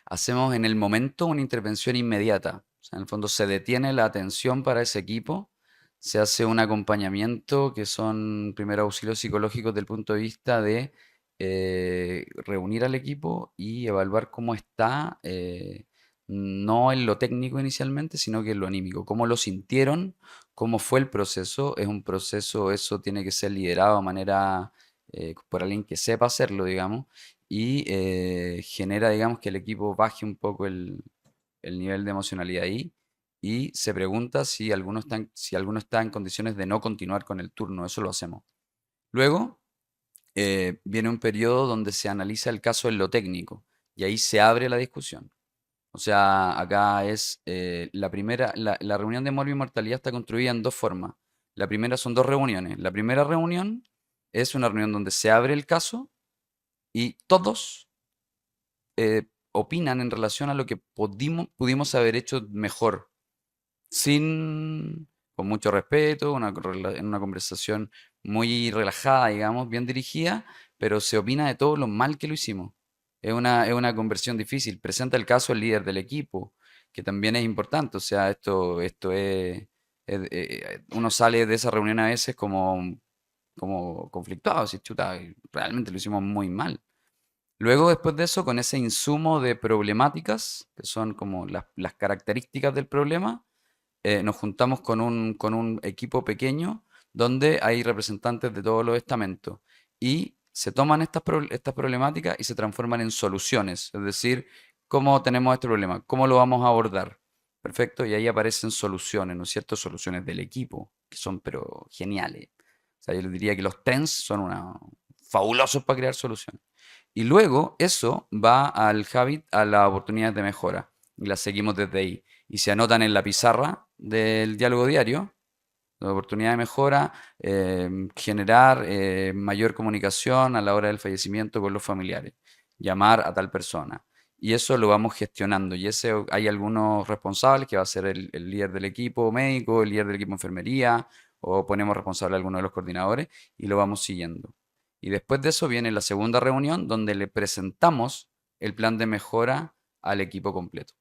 Hacemos en el momento una intervención inmediata. O sea, en el fondo se detiene la atención para ese equipo, se hace un acompañamiento que son primeros auxilios psicológicos desde el punto de vista de reunir al equipo y evaluar cómo está, no en lo técnico inicialmente, sino que en lo anímico, cómo lo sintieron, cómo fue el proceso. Es un proceso, eso tiene que ser liderado de manera por alguien que sepa hacerlo, digamos y genera, digamos, que el equipo baje un poco el nivel de emocionalidad ahí y se pregunta si alguno está en condiciones de no continuar con el turno. Eso lo hacemos. Luego viene un periodo donde se analiza el caso en lo técnico y ahí se abre la discusión. O sea, acá es la reunión de Morbi y Mortalidad está construida en dos formas. La primera son dos reuniones. La primera reunión es una reunión donde se abre el caso y todos opinan en relación a lo que pudimos haber hecho mejor, con mucho respeto, en una conversación muy relajada, digamos, bien dirigida, pero se opina de todo lo mal que lo hicimos. Es una conversión difícil. Presenta el caso el líder del equipo, que también es importante. O sea, esto uno sale de esa reunión a veces como conflictuado, así, chuta, realmente lo hicimos muy mal. Luego, después de eso, con ese insumo de problemáticas, que son como las características del problema, nos juntamos con un equipo pequeño donde hay representantes de todos los estamentos y se toman estas problemáticas y se transforman en soluciones. Es decir, ¿cómo tenemos este problema? ¿Cómo lo vamos a abordar? Perfecto, y ahí aparecen soluciones, ¿no es cierto? Soluciones del equipo, que son pero geniales. O sea, yo les diría que los TENS son fabulosos para crear soluciones. Y luego eso va al Habit, a las oportunidades de mejora. Y las seguimos desde ahí. Y se anotan en la pizarra del diálogo diario, la oportunidad de mejora, generar mayor comunicación a la hora del fallecimiento con los familiares, llamar a tal persona. Y eso lo vamos gestionando. Y hay algunos responsables, que va a ser el líder del equipo médico, el líder del equipo de enfermería, o ponemos responsable a alguno de los coordinadores y lo vamos siguiendo. Y después de eso viene la segunda reunión donde le presentamos el plan de mejora al equipo completo.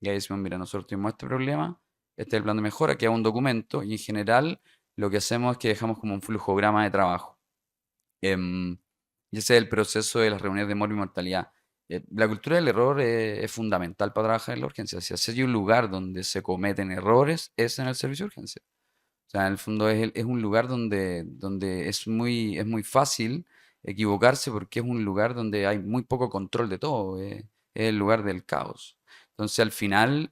Y ahí decimos, mira, nosotros tuvimos este problema, este es el plan de mejora, queda un documento y en general lo que hacemos es que dejamos como un flujograma de trabajo. Em, y ese es el proceso de las reuniones de morbi y mortalidad. La cultura del error es fundamental para trabajar en la urgencia. Si hay un lugar donde se cometen errores, es en el servicio de urgencia. O sea, en el fondo es un lugar donde es muy fácil equivocarse porque es un lugar donde hay muy poco control de todo. Es el lugar del caos. Entonces, al final,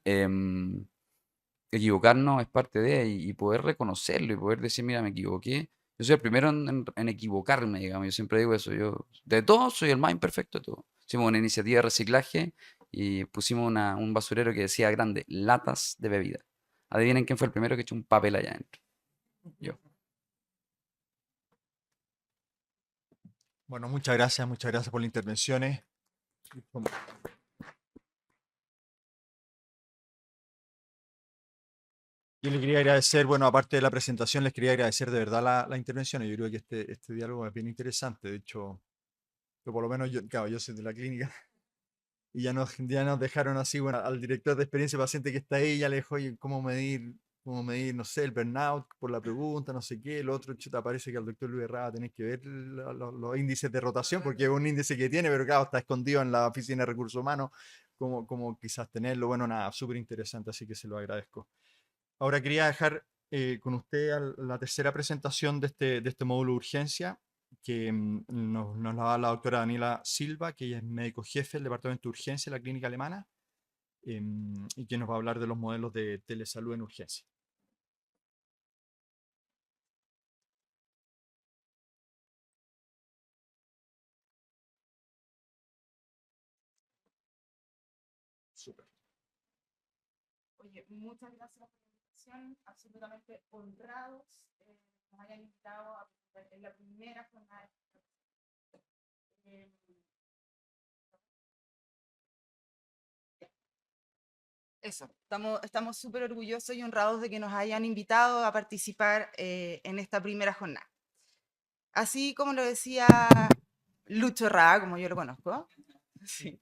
equivocarnos es parte de y poder reconocerlo y poder decir, mira, me equivoqué. Yo soy el primero en equivocarme, digamos. Yo siempre digo eso. Yo, de todos, soy el más imperfecto de todos. Hicimos una iniciativa de reciclaje y pusimos un basurero que decía grande, latas de bebida. Adivinen quién fue el primero que echó un papel allá adentro. Yo. Bueno, muchas gracias por las intervenciones. Como- Yo le quería agradecer, bueno, aparte de la presentación, les quería agradecer de verdad la intervención. Yo creo que este diálogo es bien interesante. De hecho, yo por lo menos yo, claro, yo soy de la clínica y ya nos dejaron así, bueno, al director de experiencia paciente que está ahí, ya le dijo, oye, cómo medir, no sé, el burnout por la pregunta, no sé qué, el otro, chuta, parece que al doctor Luis Herrada tenés que ver los índices de rotación, porque es un índice que tiene, pero claro, está escondido en la oficina de recursos humanos, como quizás tenerlo, bueno, nada, súper interesante, así que se lo agradezco. Ahora quería dejar con usted la tercera presentación de este módulo de urgencia, que nos la da la doctora Daniela Silva, que ella es médico jefe del Departamento de Urgencia de la Clínica Alemana, y que nos va a hablar de los modelos de telesalud en urgencia. Súper. Oye, muchas gracias por la invitación, absolutamente honrados nos hayan invitado a en la primera jornada. Eso, estamos súper orgullosos y honrados de que nos hayan invitado a participar en esta primera jornada. Así como lo decía Lucho Ra, como yo lo conozco, sí,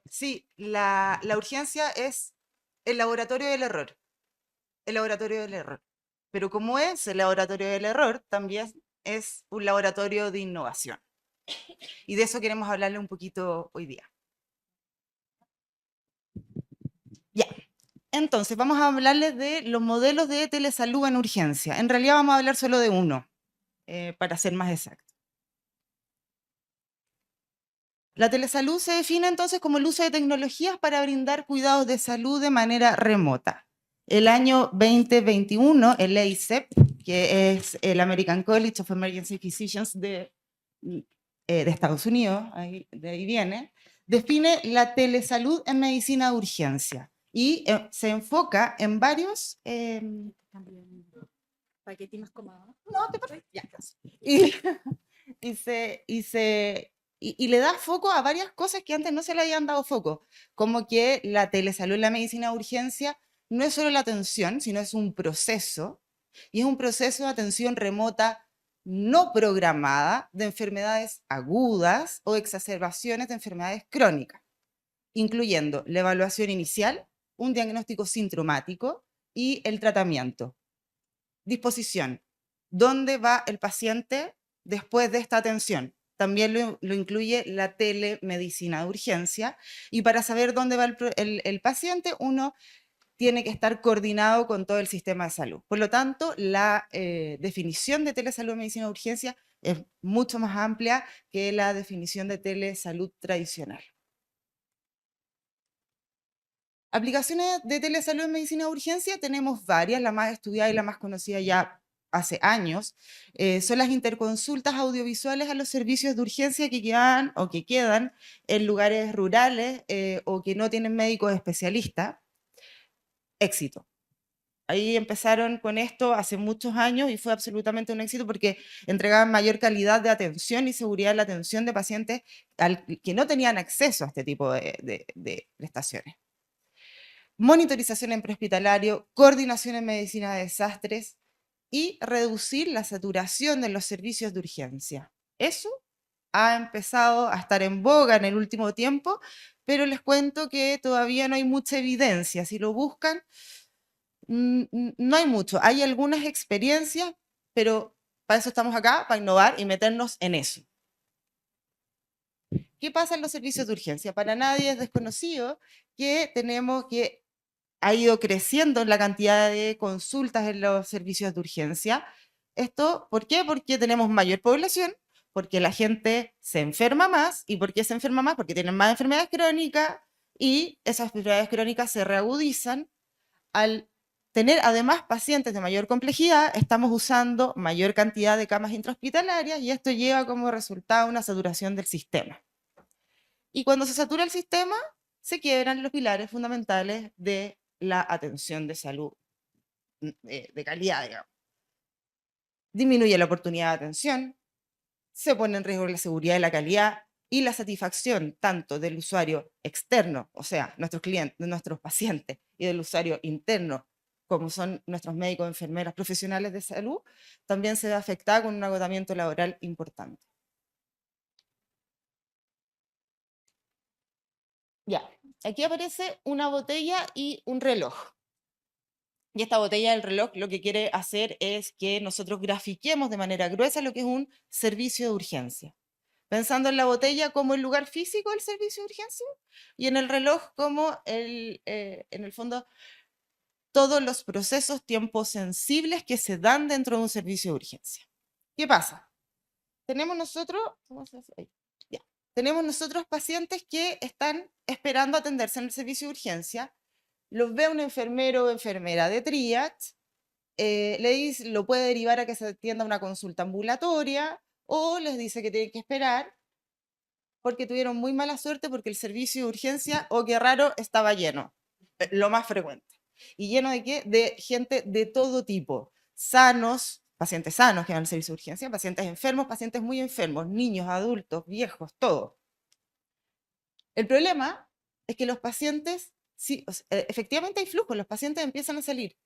sí, la urgencia es el laboratorio del error, el laboratorio del error. Pero como es el laboratorio del error, también es un laboratorio de innovación. Y de eso queremos hablarle un poquito hoy día. Ya. Entonces, vamos a hablarles de los modelos de telesalud en urgencia. En realidad vamos a hablar solo de uno, para ser más exacto. La telesalud se define entonces como el uso de tecnologías para brindar cuidados de salud de manera remota. El año 2021, el ACEP, que es el American College of Emergency Physicians de Estados Unidos, de ahí viene, define la telesalud en medicina de urgencia y se enfoca en varios... Paquete más cómodo. No, te parece. Ya, gracias. Y le da foco a varias cosas que antes no se le habían dado foco, como que la telesalud en la medicina de urgencia no es solo la atención, sino es un proceso, y es un proceso de atención remota no programada de enfermedades agudas o exacerbaciones de enfermedades crónicas, incluyendo la evaluación inicial, un diagnóstico sintomático y el tratamiento. Disposición. ¿Dónde va el paciente después de esta atención? También lo incluye la telemedicina de urgencia. Y para saber dónde va el paciente, uno tiene que estar coordinado con todo el sistema de salud. Por lo tanto, la definición de telesalud en medicina de urgencia es mucho más amplia que la definición de telesalud tradicional. Aplicaciones de telesalud en medicina de urgencia tenemos varias, la más estudiada y la más conocida ya hace años, son las interconsultas audiovisuales a los servicios de urgencia que quedan en lugares rurales o que no tienen médicos especialistas. Éxito. Ahí empezaron con esto hace muchos años y fue absolutamente un éxito porque entregaban mayor calidad de atención y seguridad en la atención de pacientes que no tenían acceso a este tipo de prestaciones. Monitorización en prehospitalario, coordinación en medicina de desastres y reducir la saturación de los servicios de urgencia. Eso ha empezado a estar en boga en el último tiempo, pero les cuento que todavía no hay mucha evidencia. Si lo buscan, no hay mucho. Hay algunas experiencias, pero para eso estamos acá, para innovar y meternos en eso. ¿Qué pasa en los servicios de urgencia? Para nadie es desconocido que ha ido creciendo la cantidad de consultas en los servicios de urgencia. ¿Esto por qué? Porque tenemos mayor población, porque la gente se enferma más. ¿Y por qué se enferma más? Porque tienen más enfermedades crónicas y esas enfermedades crónicas se reagudizan. Al tener además pacientes de mayor complejidad, estamos usando mayor cantidad de camas intrahospitalarias y esto lleva como resultado una saturación del sistema. Y cuando se satura el sistema, se quiebran los pilares fundamentales de la atención de salud de calidad, digamos. Disminuye la oportunidad de atención, se pone en riesgo la seguridad y la calidad y la satisfacción tanto del usuario externo, o sea, nuestros clientes, nuestros pacientes, y del usuario interno, como son nuestros médicos, enfermeras, profesionales de salud, también se ve afectada con un agotamiento laboral importante. Ya, aquí aparece una botella y un reloj. Y esta botella del reloj lo que quiere hacer es que nosotros grafiquemos de manera gruesa lo que es un servicio de urgencia. Pensando en la botella como el lugar físico del servicio de urgencia y en el reloj como en el fondo, todos los procesos tiempos sensibles que se dan dentro de un servicio de urgencia. ¿Qué pasa? Tenemos nosotros pacientes que están esperando atenderse en el servicio de urgencia, los ve un enfermero o enfermera de triage, le dice, lo puede derivar a que se atienda una consulta ambulatoria o les dice que tienen que esperar porque tuvieron muy mala suerte porque el servicio de urgencia, o qué raro, estaba lleno, lo más frecuente. ¿Y lleno de qué? De gente de todo tipo, sanos, pacientes sanos que van al servicio de urgencia, pacientes enfermos, pacientes muy enfermos, niños, adultos, viejos, todo. El problema es que los pacientes sí, efectivamente hay flujo, los pacientes empiezan a salir,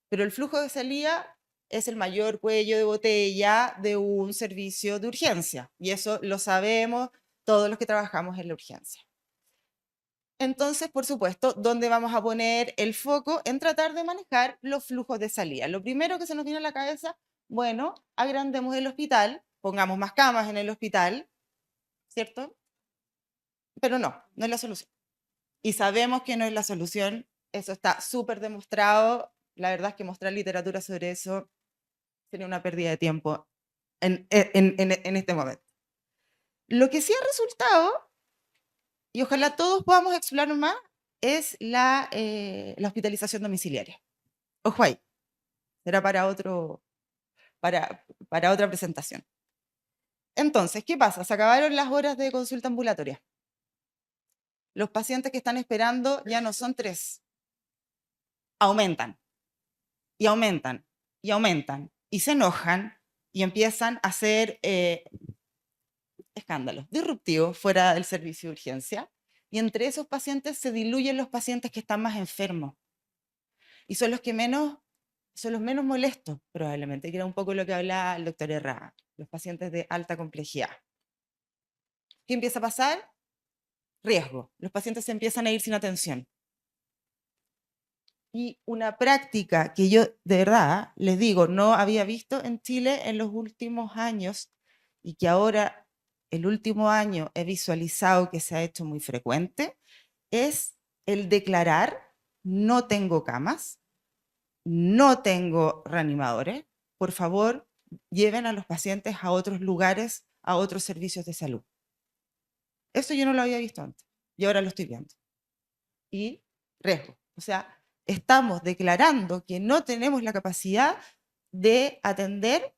pero el flujo de salida es el mayor cuello de botella de un servicio de urgencia, y eso lo sabemos todos los que trabajamos en la urgencia. Entonces, por supuesto, ¿dónde vamos a poner el foco? En tratar de manejar los flujos de salida. Lo primero que se nos viene a la cabeza, bueno, agrandemos el hospital, pongamos más camas en el hospital, ¿cierto? Pero no, no es la solución. Y sabemos que no es la solución, eso está súper demostrado. La verdad es que mostrar literatura sobre eso sería una pérdida de tiempo en este momento. Lo que sí ha resultado, y ojalá todos podamos explorar más, es la hospitalización domiciliaria. Ojo ahí, será para otra presentación. Entonces, ¿qué pasa? Se acabaron las horas de consulta ambulatoria. Los pacientes que están esperando ya no son 3, aumentan, y aumentan, y aumentan, y se enojan, y empiezan a hacer escándalos disruptivos fuera del servicio de urgencia, y entre esos pacientes se diluyen los pacientes que están más enfermos, y son los menos molestos, probablemente, que era un poco lo que hablaba el doctor Herrera, los pacientes de alta complejidad. ¿Qué empieza a pasar? Riesgo. Los pacientes se empiezan a ir sin atención. Y una práctica que yo, de verdad, les digo, no había visto en Chile en los últimos años, y que ahora, el último año, he visualizado que se ha hecho muy frecuente, es el declarar: no tengo camas, no tengo reanimadores, por favor, lleven a los pacientes a otros lugares, a otros servicios de salud. Eso yo no lo había visto antes, y ahora lo estoy viendo. Y riesgo. O sea, estamos declarando que no tenemos la capacidad de atender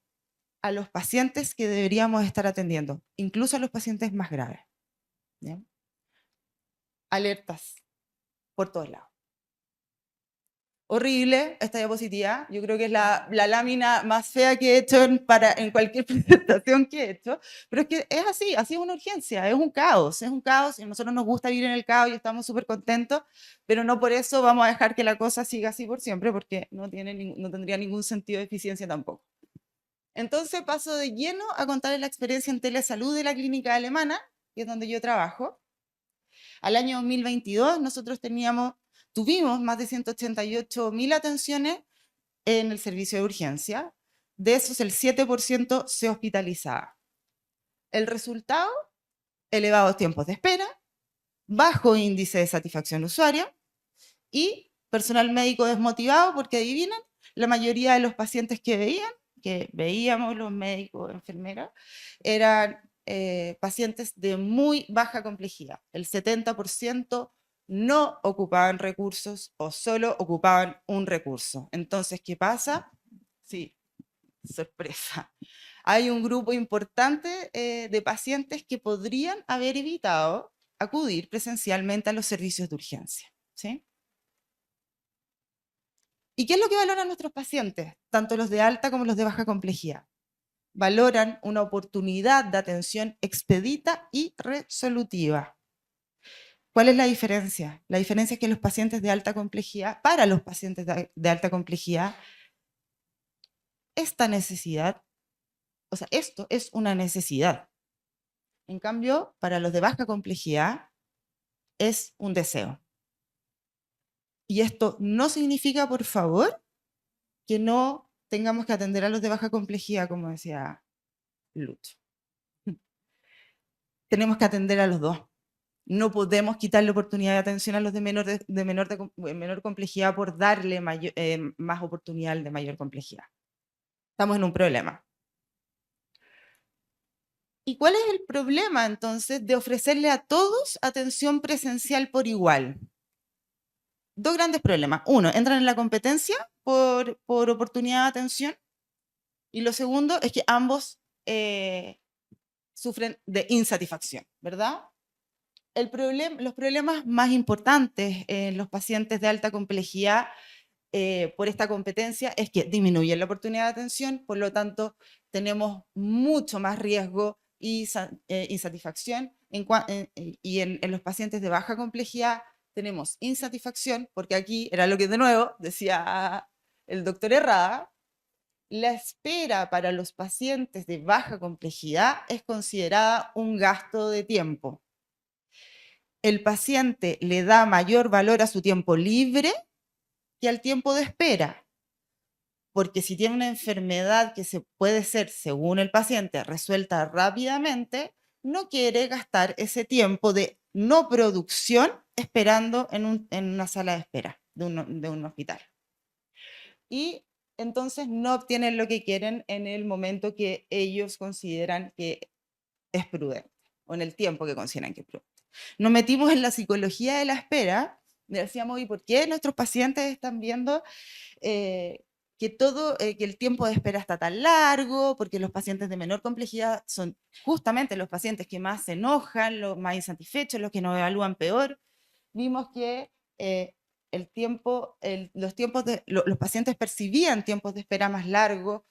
a los pacientes que deberíamos estar atendiendo, incluso a los pacientes más graves. ¿Bien? Alertas por todos lados. Horrible esta diapositiva, yo creo que es la lámina más fea que he hecho en cualquier presentación que he hecho, pero es que es así es una urgencia, es un caos, y a nosotros nos gusta vivir en el caos y estamos súper contentos, pero no por eso vamos a dejar que la cosa siga así por siempre, porque no tendría ningún sentido de eficiencia tampoco. Entonces paso de lleno a contarles la experiencia en telesalud de la clínica alemana, que es donde yo trabajo. Al año 2022 nosotros tuvimos más de 188.000 atenciones en el servicio de urgencia. De esos, el 7% se hospitalizaba. El resultado: elevados tiempos de espera, bajo índice de satisfacción usuaria y personal médico desmotivado, porque adivinen, la mayoría de los pacientes que veíamos los médicos, enfermeras, eran pacientes de muy baja complejidad. El 70% no ocupaban recursos o solo ocupaban un recurso. Entonces, ¿qué pasa? Sí, sorpresa. Hay un grupo importante de pacientes que podrían haber evitado acudir presencialmente a los servicios de urgencia. ¿Sí? ¿Y qué es lo que valoran nuestros pacientes, tanto los de alta como los de baja complejidad? Valoran una oportunidad de atención expedita y resolutiva. ¿Cuál es la diferencia? La diferencia es que los pacientes de alta complejidad, para los pacientes de alta complejidad, esta necesidad, o sea, esto es una necesidad. En cambio, para los de baja complejidad, es un deseo. Y esto no significa, por favor, que no tengamos que atender a los de baja complejidad, como decía Lucho. Tenemos que atender a los dos. No podemos quitarle oportunidad de atención a los de menor complejidad por darle más oportunidad al de mayor complejidad. Estamos en un problema. ¿Y cuál es el problema, entonces, de ofrecerle a todos atención presencial por igual? Dos grandes problemas. Uno, entran en la competencia por oportunidad de atención. Y lo segundo es que ambos sufren de insatisfacción, ¿verdad? Los problemas más importantes en los pacientes de alta complejidad por esta competencia es que disminuye la oportunidad de atención, por lo tanto tenemos mucho más riesgo y insatisfacción, y en los pacientes de baja complejidad tenemos insatisfacción, porque aquí era lo que de nuevo decía el doctor Herrada, la espera para los pacientes de baja complejidad es considerada un gasto de tiempo. El paciente le da mayor valor a su tiempo libre que al tiempo de espera, porque si tiene una enfermedad que se puede ser, según el paciente, resuelta rápidamente, no quiere gastar ese tiempo de no producción esperando en una sala de espera de un hospital. Y entonces no obtienen lo que quieren en el momento que ellos consideran que es prudente, o en el tiempo que consideran que es prudente. Nos metimos en la psicología de la espera, decíamos, ¿y por qué nuestros pacientes están viendo que el tiempo de espera está tan largo? Porque los pacientes de menor complejidad son justamente los pacientes que más se enojan, los más insatisfechos, los que nos evalúan peor. Vimos que los pacientes percibían tiempos de espera más largos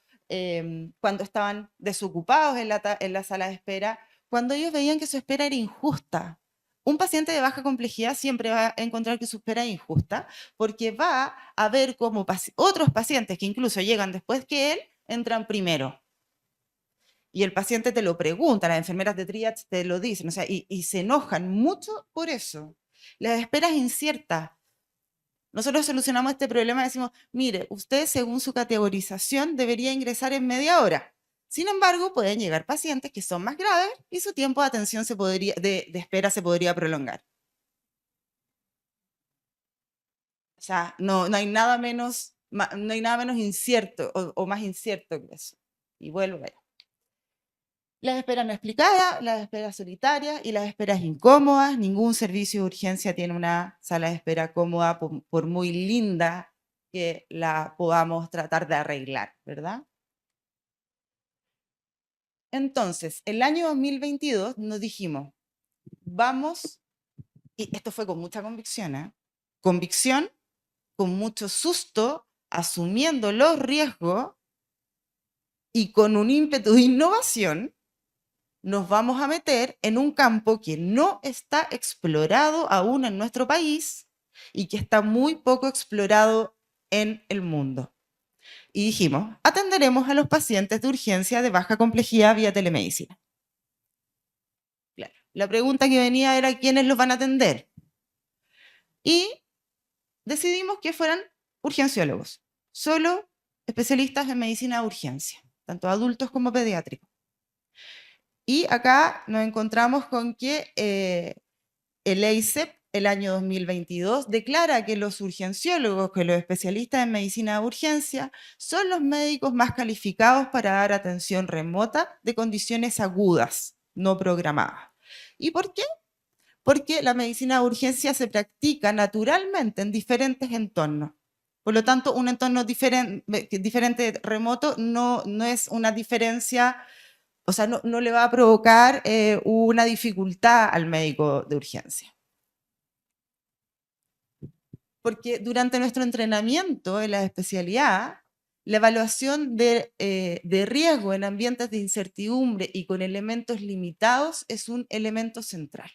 cuando estaban desocupados en la sala de espera, cuando ellos veían que su espera era injusta. Un paciente de baja complejidad siempre va a encontrar que su espera es injusta, porque va a ver cómo otros pacientes que incluso llegan después que él, entran primero. Y el paciente te lo pregunta, las enfermeras de triage te lo dicen, o sea, y se enojan mucho por eso. La espera es incierta. Nosotros solucionamos este problema y decimos, mire, usted según su categorización debería ingresar en media hora. Sin embargo, pueden llegar pacientes que son más graves y su tiempo de atención de espera se podría prolongar. O sea, no hay nada menos incierto o más incierto que eso. Y vuelvo a ver. Las esperas no explicadas, las esperas solitarias y las esperas incómodas. Ningún servicio de urgencia tiene una sala de espera cómoda, por muy linda que la podamos tratar de arreglar, ¿verdad? Entonces, el año 2022 nos dijimos, vamos, y esto fue con mucha convicción, convicción, con mucho susto, asumiendo los riesgos y con un ímpetu de innovación, nos vamos a meter en un campo que no está explorado aún en nuestro país y que está muy poco explorado en el mundo. Y dijimos, atenderemos a los pacientes de urgencia de baja complejidad vía telemedicina. Claro, la pregunta que venía era ¿quiénes los van a atender? Y decidimos que fueran urgenciólogos, solo especialistas en medicina de urgencia, tanto adultos como pediátricos. Y acá nos encontramos con que el EICEP, el año 2022, declara que los urgenciólogos, que los especialistas en medicina de urgencia, son los médicos más calificados para dar atención remota de condiciones agudas, no programadas. ¿Y por qué? Porque la medicina de urgencia se practica naturalmente en diferentes entornos. Por lo tanto, un entorno diferente remoto no es una diferencia. O sea, no le va a provocar una dificultad al médico de urgencia. Porque durante nuestro entrenamiento en la especialidad, la evaluación de riesgo en ambientes de incertidumbre y con elementos limitados es un elemento central.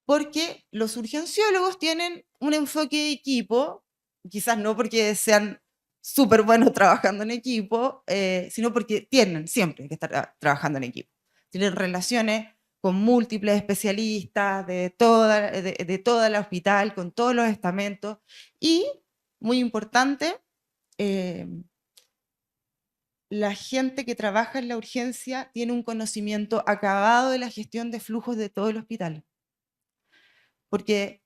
Porque los urgenciólogos tienen un enfoque de equipo, quizás no porque sean súper buenos trabajando en equipo, sino porque tienen siempre que estar trabajando en equipo. Tienen relaciones con múltiples especialistas de toda el hospital, con todos los estamentos y, muy importante, la gente que trabaja en la urgencia tiene un conocimiento acabado de la gestión de flujos de todo el hospital. Porque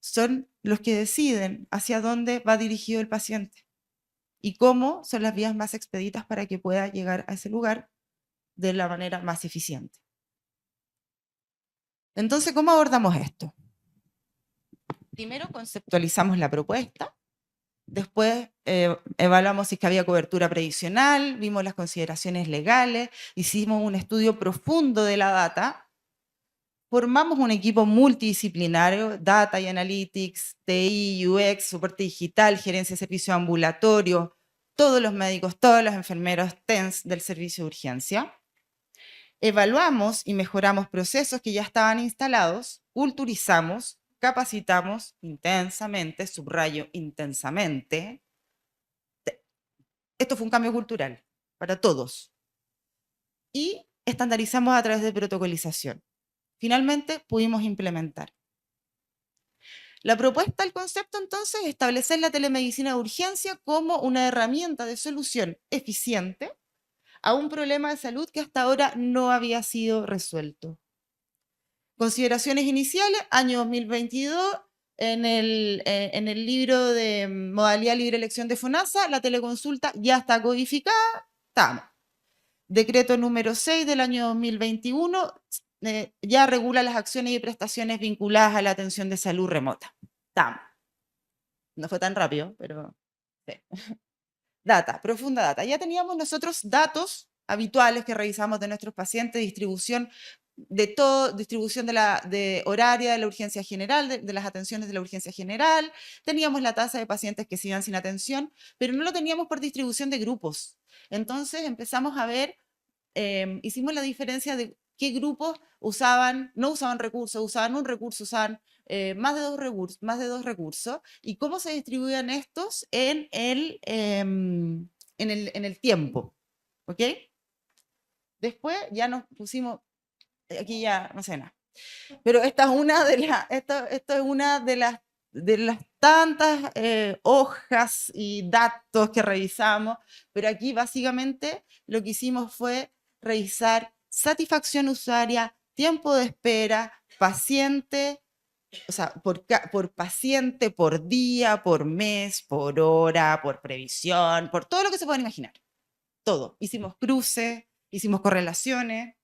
son los que deciden hacia dónde va dirigido el paciente y cómo son las vías más expeditas para que pueda llegar a ese lugar de la manera más eficiente. Entonces, ¿cómo abordamos esto? Primero conceptualizamos la propuesta, después evaluamos si es que había cobertura previsional, vimos las consideraciones legales, hicimos un estudio profundo de la data. Formamos un equipo multidisciplinario, Data y Analytics, TI, UX, soporte digital, gerencia de servicio ambulatorio, todos los médicos, todos los enfermeros TENS del servicio de urgencia. Evaluamos y mejoramos procesos que ya estaban instalados, culturizamos, capacitamos intensamente, subrayo intensamente. Esto fue un cambio cultural para todos. Y estandarizamos a través de protocolización. Finalmente pudimos implementar. La propuesta del concepto entonces es establecer la telemedicina de urgencia como una herramienta de solución eficiente a un problema de salud que hasta ahora no había sido resuelto. Consideraciones iniciales, año 2022, en el libro de modalidad libre elección de FONASA, la teleconsulta ya está codificada, estamos. Decreto número 6 del año 2021 ya regula las acciones y prestaciones vinculadas a la atención de salud remota. Estamos. No fue tan rápido, pero sí. Data, profunda data. Ya teníamos nosotros datos habituales que revisamos de nuestros pacientes, distribución de todo, distribución de horaria de la urgencia general, de las atenciones de la urgencia general, teníamos la tasa de pacientes que se iban sin atención, pero no lo teníamos por distribución de grupos. Entonces empezamos a ver, hicimos la diferencia de qué grupos no usaban recursos, usaban un recurso, usaban más de dos recursos, y cómo se distribuían estos en el tiempo. ¿Ok? Después ya nos pusimos, aquí ya no sé nada. Pero esta es una esto es una de las tantas hojas y datos que revisamos, pero aquí básicamente lo que hicimos fue revisar satisfacción usuaria, tiempo de espera, paciente, o sea, por paciente, por día, por mes, por hora, por previsión, por todo lo que se puedan imaginar. Todo. Hicimos cruces, hicimos correlaciones.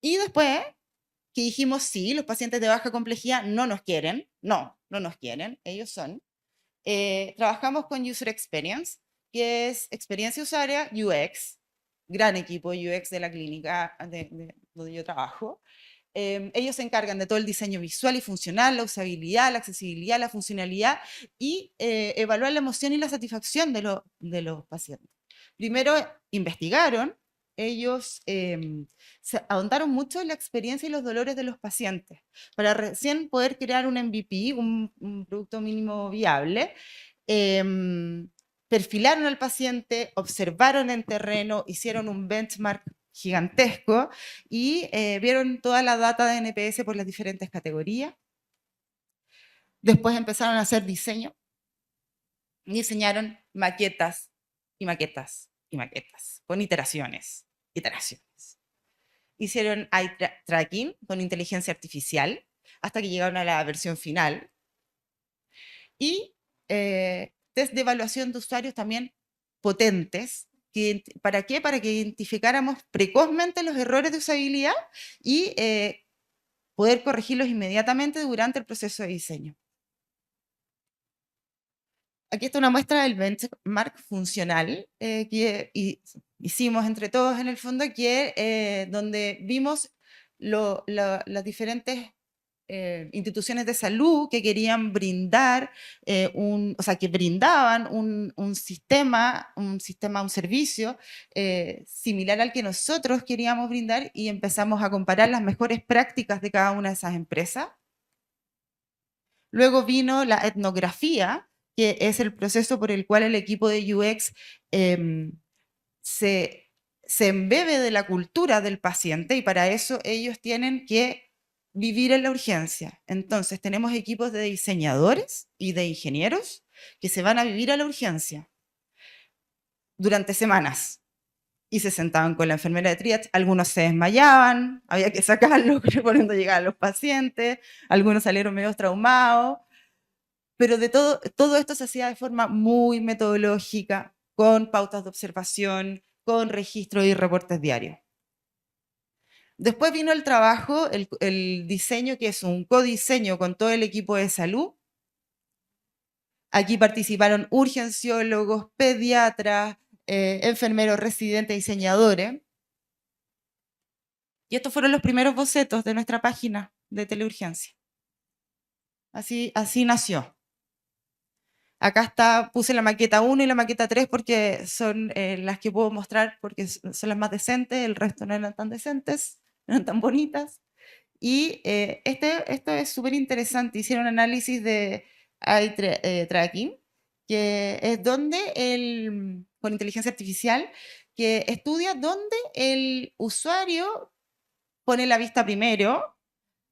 Y después que dijimos, sí, los pacientes de baja complejidad no nos quieren. No nos quieren, ellos son. Trabajamos con User Experience, que es experiencia usuaria, UX, gran equipo UX de la clínica donde yo trabajo. Ellos se encargan de todo el diseño visual y funcional, la usabilidad, la accesibilidad, la funcionalidad y evaluar la emoción y la satisfacción de los pacientes. Primero investigaron, ellos se ahondaron mucho en la experiencia y los dolores de los pacientes para recién poder crear un MVP, un producto mínimo viable. Perfilaron al paciente, observaron en terreno, hicieron un benchmark gigantesco y vieron toda la data de NPS por las diferentes categorías. Después empezaron a hacer diseño. Diseñaron maquetas y maquetas y maquetas con iteraciones. Hicieron eye tracking con inteligencia artificial hasta que llegaron a la versión final. Y test de evaluación de usuarios también potentes. ¿Para qué? Para que identificáramos precozmente los errores de usabilidad y poder corregirlos inmediatamente durante el proceso de diseño. Aquí está una muestra del benchmark funcional que hicimos entre todos en el fondo, donde vimos las diferentes instituciones de salud que querían brindar, que brindaban un servicio similar al que nosotros queríamos brindar, y empezamos a comparar las mejores prácticas de cada una de esas empresas. Luego vino la etnografía, que es el proceso por el cual el equipo de UX se embebe de la cultura del paciente, y para eso ellos tienen que vivir en la urgencia. Entonces tenemos equipos de diseñadores y de ingenieros que se van a vivir a la urgencia durante semanas y se sentaban con la enfermera de triage. Algunos se desmayaban, había que sacarlos cuando llegaban los pacientes, algunos salieron medio traumados, pero todo esto se hacía de forma muy metodológica, con pautas de observación, con registros y reportes diarios. Después vino el trabajo, el diseño, que es un codiseño con todo el equipo de salud. Aquí participaron urgenciólogos, pediatras, enfermeros residentes, diseñadores. Y estos fueron los primeros bocetos de nuestra página de teleurgencia. Así nació. Acá está, puse la maqueta 1 y la maqueta 3 porque son las que puedo mostrar porque son las más decentes, el resto no eran tan decentes, no eran tan bonitas. Y esto es súper interesante, hicieron un análisis de eye tracking, que es donde con inteligencia artificial, que estudia dónde el usuario pone la vista primero,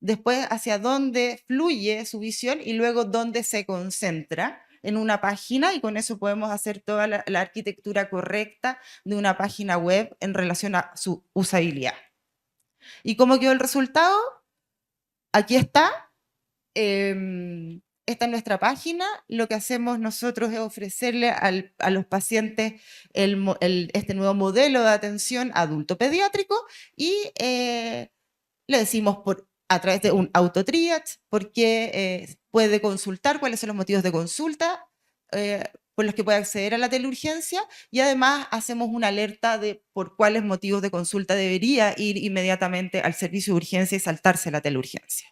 después hacia dónde fluye su visión y luego dónde se concentra en una página, y con eso podemos hacer toda la arquitectura correcta de una página web en relación a su usabilidad. ¿Y cómo quedó el resultado? Aquí está. Esta es nuestra página. Lo que hacemos nosotros es ofrecerle a los pacientes este nuevo modelo de atención adulto pediátrico y le decimos a través de un autotriage, porque puede consultar cuáles son los motivos de consulta por los que puede acceder a la teleurgencia, y además hacemos una alerta de por cuáles motivos de consulta debería ir inmediatamente al servicio de urgencia y saltarse la teleurgencia.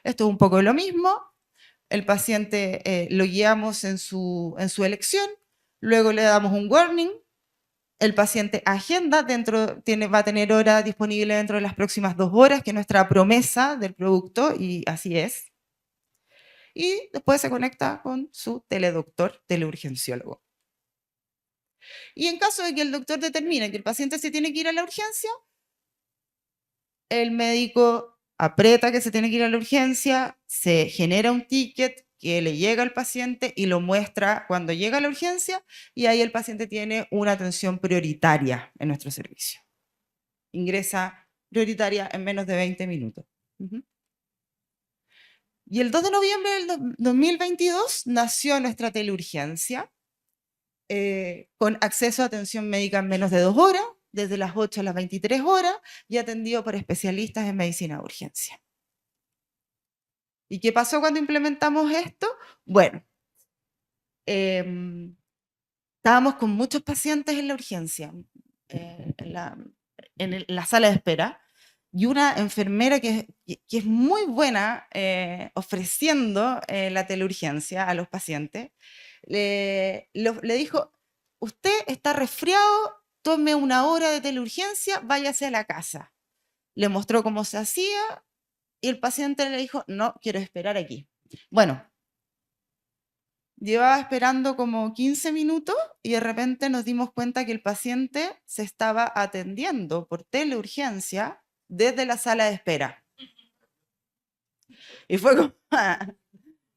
Esto es un poco lo mismo. El paciente lo guiamos en su elección, luego le damos un warning. El paciente agenda, va a tener hora disponible dentro de las próximas 2 horas, que es nuestra promesa del producto, y así es. Y después se conecta con su teledoctor, teleurgenciólogo. Y en caso de que el doctor determine que el paciente se tiene que ir a la urgencia, el médico aprieta que se tiene que ir a la urgencia, se genera un ticket que le llega al paciente y lo muestra cuando llega a la urgencia, y ahí el paciente tiene una atención prioritaria en nuestro servicio. Ingresa prioritaria en menos de 20 minutos. Y el 2 de noviembre del 2022 nació nuestra teleurgencia, con acceso a atención médica en menos de 2 horas, desde las 8 a las 23 horas, y atendido por especialistas en medicina de urgencia. ¿Y qué pasó cuando implementamos esto? Bueno, estábamos con muchos pacientes en la urgencia, en la sala de espera, y una enfermera que es muy buena ofreciendo la teleurgencia a los pacientes, le dijo: usted está resfriado, tome 1 hora de teleurgencia, váyase a la casa. Le mostró cómo se hacía y el paciente le dijo: no, quiero esperar aquí. Bueno, llevaba esperando como 15 minutos y de repente nos dimos cuenta que el paciente se estaba atendiendo por teleurgencia desde la sala de espera. Y fue como,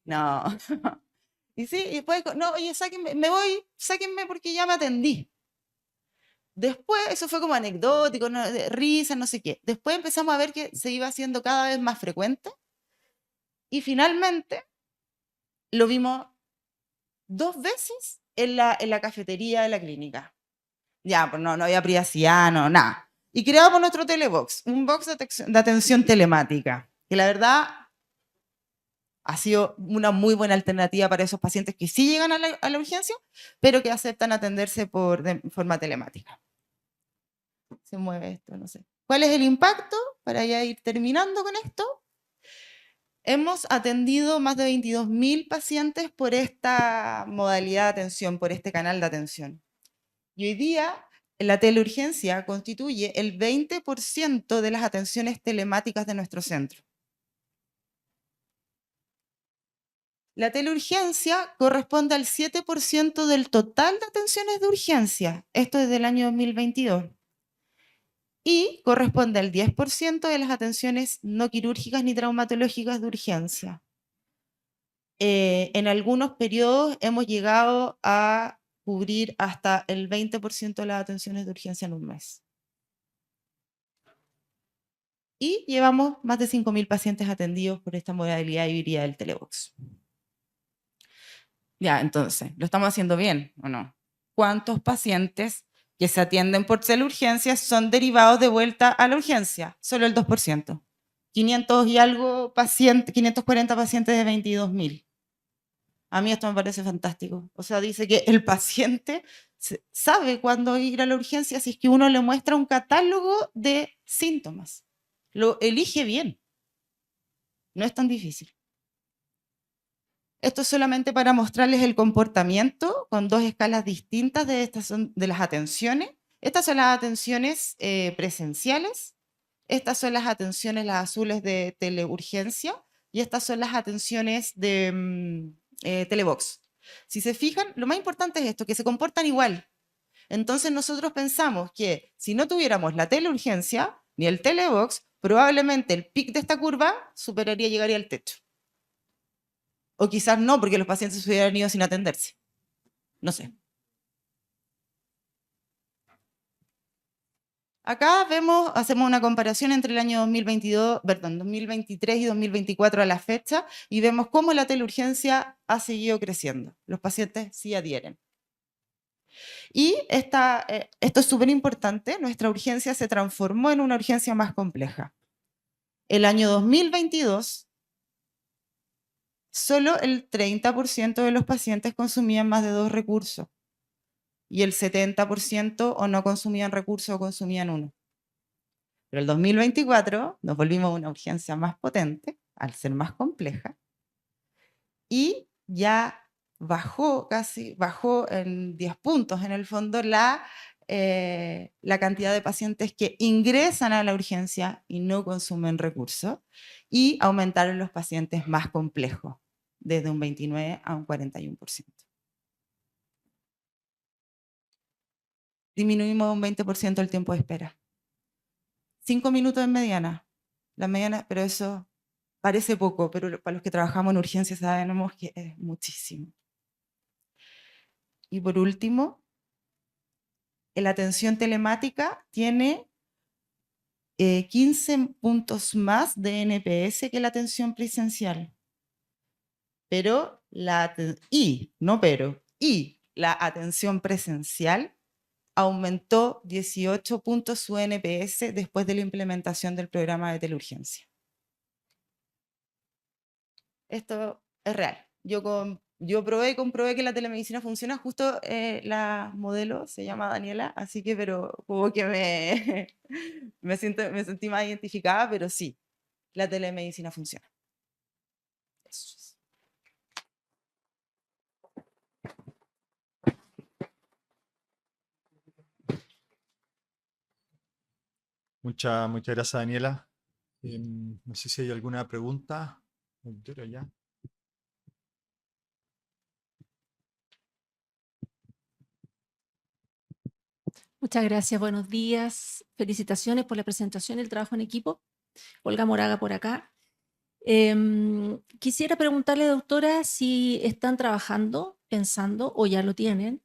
no. Y sí, y después, no, oye, sáquenme, me voy, sáquenme porque ya me atendí. Después, eso fue como anecdótico, ¿no? Risa, no sé qué. Después empezamos a ver que se iba haciendo cada vez más frecuente y finalmente lo vimos 2 veces en la cafetería de la clínica. Ya, pues no había privacidad, no, nada. Y creamos nuestro telebox, un box de atención telemática, que la verdad ha sido una muy buena alternativa para esos pacientes que sí llegan a la urgencia, pero que aceptan atenderse de forma telemática. Se mueve esto, no sé. ¿Cuál es el impacto? Para ya ir terminando con esto. Hemos atendido más de 22.000 pacientes por esta modalidad de atención, por este canal de atención. Y hoy día la teleurgencia constituye el 20% de las atenciones telemáticas de nuestro centro. La teleurgencia corresponde al 7% del total de atenciones de urgencia. Esto es del año 2022. Y corresponde al 10% de las atenciones no quirúrgicas ni traumatológicas de urgencia. En algunos periodos hemos llegado a cubrir hasta el 20% de las atenciones de urgencia en un mes. Y llevamos más de 5.000 pacientes atendidos por esta modalidad híbrida del telebox. Ya, entonces, ¿lo estamos haciendo bien o no? ¿Cuántos pacientes que se atienden por teleurgencias son derivados de vuelta a la urgencia? Solo el 2%. 500 y algo pacientes, 540 pacientes de 22.000. A mí esto me parece fantástico. O sea, dice que el paciente sabe cuándo ir a la urgencia si es que uno le muestra un catálogo de síntomas. Lo elige bien. No es tan difícil. Esto es solamente para mostrarles el comportamiento con dos escalas distintas de las atenciones. Estas son las atenciones presenciales, estas son las atenciones, las azules de teleurgencia, y estas son las atenciones de telebox. Si se fijan, lo más importante es esto, que se comportan igual. Entonces nosotros pensamos que si no tuviéramos la teleurgencia ni el telebox, probablemente el pic de esta curva llegaría al techo. O quizás no, porque los pacientes se hubieran ido sin atenderse. No sé. Acá hacemos una comparación entre el año 2023 y 2024 a la fecha, y vemos cómo la teleurgencia ha seguido creciendo. Los pacientes sí adhieren. Y esto es súper importante, nuestra urgencia se transformó en una urgencia más compleja. El año 2022, solo el 30% de los pacientes consumían más de 2 recursos, y el 70% o no consumían recursos o consumían uno. Pero el 2024 nos volvimos una urgencia más potente, al ser más compleja, y ya bajó en 10 puntos en el fondo la cantidad de pacientes que ingresan a la urgencia y no consumen recursos, y aumentaron los pacientes más complejos, desde un 29 a un 41%. Disminuimos un 20% el tiempo de espera. 5 minutos en mediana. La mediana, pero eso parece poco, pero para los que trabajamos en urgencias sabemos que es muchísimo. Y por último, la atención telemática tiene 15 puntos más de NPS que la atención presencial. Pero la atención presencial aumentó 18 puntos su NPS después de la implementación del programa de teleurgencia. Esto es real. Yo comprobé que la telemedicina funciona. Justo la modelo se llama Daniela, así que, pero como que me sentí más identificada, pero sí, la telemedicina funciona. Eso es. Muchas gracias, Daniela. No sé si hay alguna pregunta. Ya. Muchas gracias, buenos días. Felicitaciones por la presentación y el trabajo en equipo. Olga Moraga por acá. Quisiera preguntarle, doctora, si están trabajando, pensando, o ya lo tienen,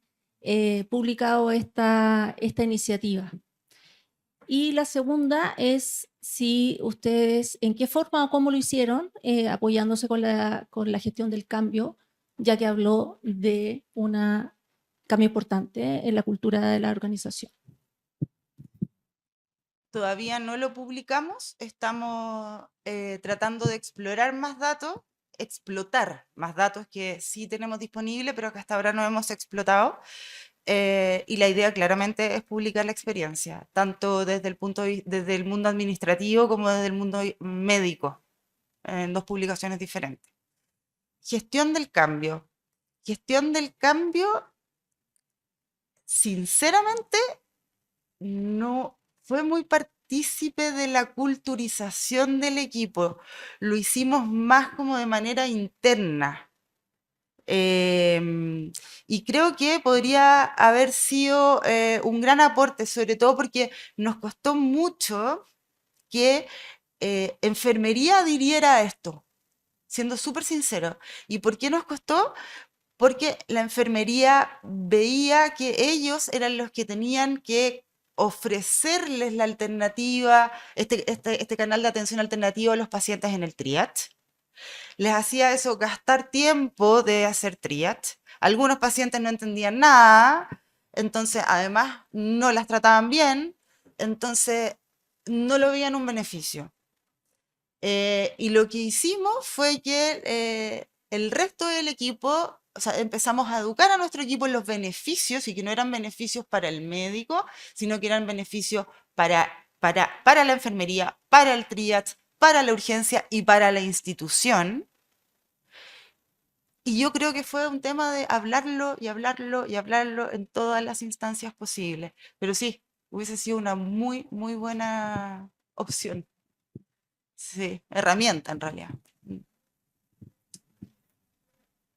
publicado esta iniciativa. Y la segunda es si ustedes, en qué forma o cómo lo hicieron, apoyándose con la gestión del cambio, ya que habló de un cambio importante en la cultura de la organización. Todavía no lo publicamos, estamos tratando de explotar más datos que sí tenemos disponibles, pero que hasta ahora no hemos explotado. Y la idea claramente es publicar la experiencia, tanto desde el mundo administrativo como desde el mundo médico, en 2 publicaciones diferentes. Gestión del cambio. Gestión del cambio, sinceramente, no fue muy partícipe de la culturización del equipo. Lo hicimos más como de manera interna. Y creo que podría haber sido un gran aporte, sobre todo porque nos costó mucho que enfermería adhiriera a esto, siendo súper sincero. ¿Y por qué nos costó? Porque la enfermería veía que ellos eran los que tenían que ofrecerles la alternativa, este canal de atención alternativa a los pacientes en el triage. Les hacía eso gastar tiempo de hacer triage. Algunos pacientes no entendían nada, entonces además no las trataban bien, entonces no lo veían un beneficio. Y lo que hicimos fue que el resto del equipo, o sea, empezamos a educar a nuestro equipo en los beneficios, y que no eran beneficios para el médico, sino que eran beneficios para la enfermería, para el triage, para la urgencia y para la institución. Y yo creo que fue un tema de hablarlo y hablarlo y hablarlo en todas las instancias posibles. Pero sí, hubiese sido una muy, muy buena opción. Sí, herramienta en realidad.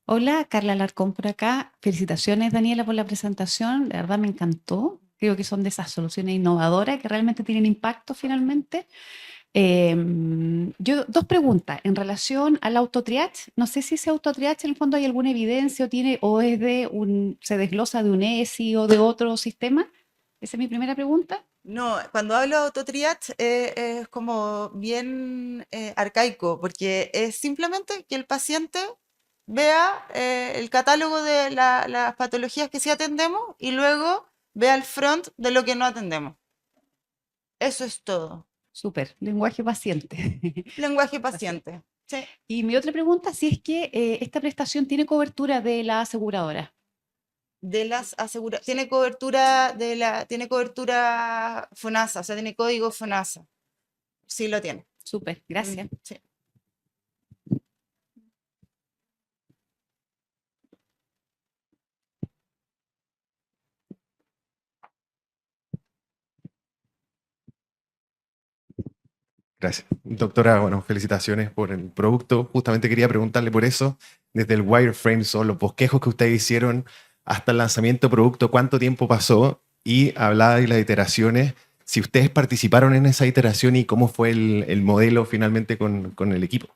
Hola, Carla Larcón por acá. Felicitaciones, Daniela, por la presentación. De verdad me encantó. Creo que son de esas soluciones innovadoras que realmente tienen impacto finalmente. Yo, dos preguntas en relación al autotriage. No sé si ese autotriage en el fondo hay alguna evidencia o tiene, o es se desglosa de un ESI o de otro sistema. Esa es mi primera pregunta. No, cuando hablo de autotriage es como bien arcaico, porque es simplemente que el paciente vea el catálogo de las patologías que sí atendemos y luego vea el front de lo que no atendemos. Eso es todo. Súper, lenguaje paciente. Lenguaje paciente. Sí. Y mi otra pregunta, si es que esta prestación tiene cobertura de la aseguradora. De las tiene cobertura FONASA, o sea, tiene código FONASA. Sí lo tiene. Súper, gracias. Sí. Gracias. Doctora, bueno, felicitaciones por el producto. Justamente quería preguntarle por eso, desde el wireframe, son los bosquejos que ustedes hicieron hasta el lanzamiento de producto, ¿cuánto tiempo pasó? Y hablaba de las iteraciones, si ustedes participaron en esa iteración y cómo fue el modelo finalmente con el equipo.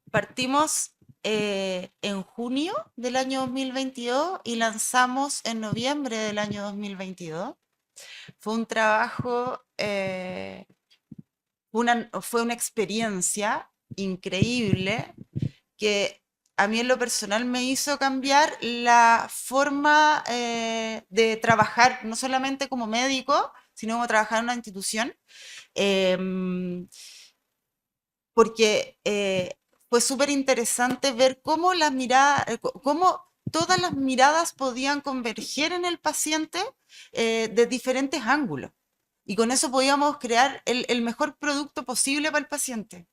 Partimos en junio del año 2022 y lanzamos en noviembre del año 2022. Fue un trabajo, fue una experiencia increíble que a mí en lo personal me hizo cambiar la forma de trabajar, no solamente como médico, sino como trabajar en una institución. Porque fue súper interesante ver cómo cómo todas las miradas podían converger en el paciente de diferentes ángulos. Y con eso podíamos crear el mejor producto posible para el paciente.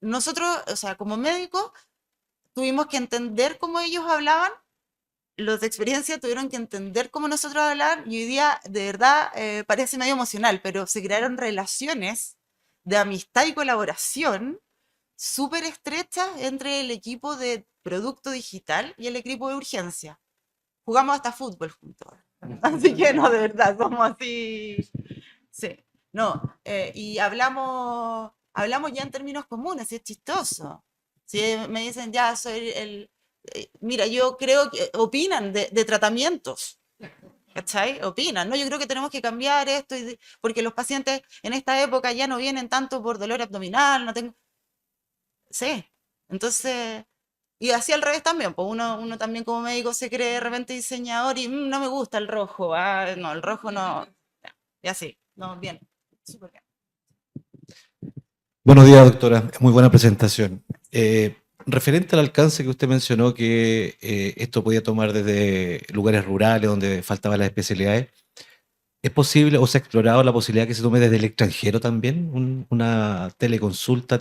Nosotros, o sea, como médicos, tuvimos que entender cómo ellos hablaban, los de experiencia tuvieron que entender cómo nosotros hablar y hoy día, de verdad, parece medio emocional, pero se crearon relaciones de amistad y colaboración súper estrechas entre el equipo de producto digital y el equipo de urgencia. Jugamos hasta fútbol juntos. Así que no, de verdad, somos así. Sí, no, y hablamos ya en términos comunes, y es chistoso. Si me dicen, ya soy mira, yo creo que opinan de tratamientos. ¿Cachai? Opinan, ¿no? Yo creo que tenemos que cambiar esto, porque los pacientes en esta época ya no vienen tanto por dolor abdominal, no tengo... Sí, entonces... Y así al revés también, pues uno también como médico se cree de repente diseñador y no me gusta el rojo, no, el rojo no... Y así, no, bien, súper bien. Buenos días, doctora. Muy buena presentación. Referente al alcance que usted mencionó, que esto podía tomar desde lugares rurales donde faltaban las especialidades, ¿es posible o se ha explorado la posibilidad que se tome desde el extranjero también? Una teleconsulta,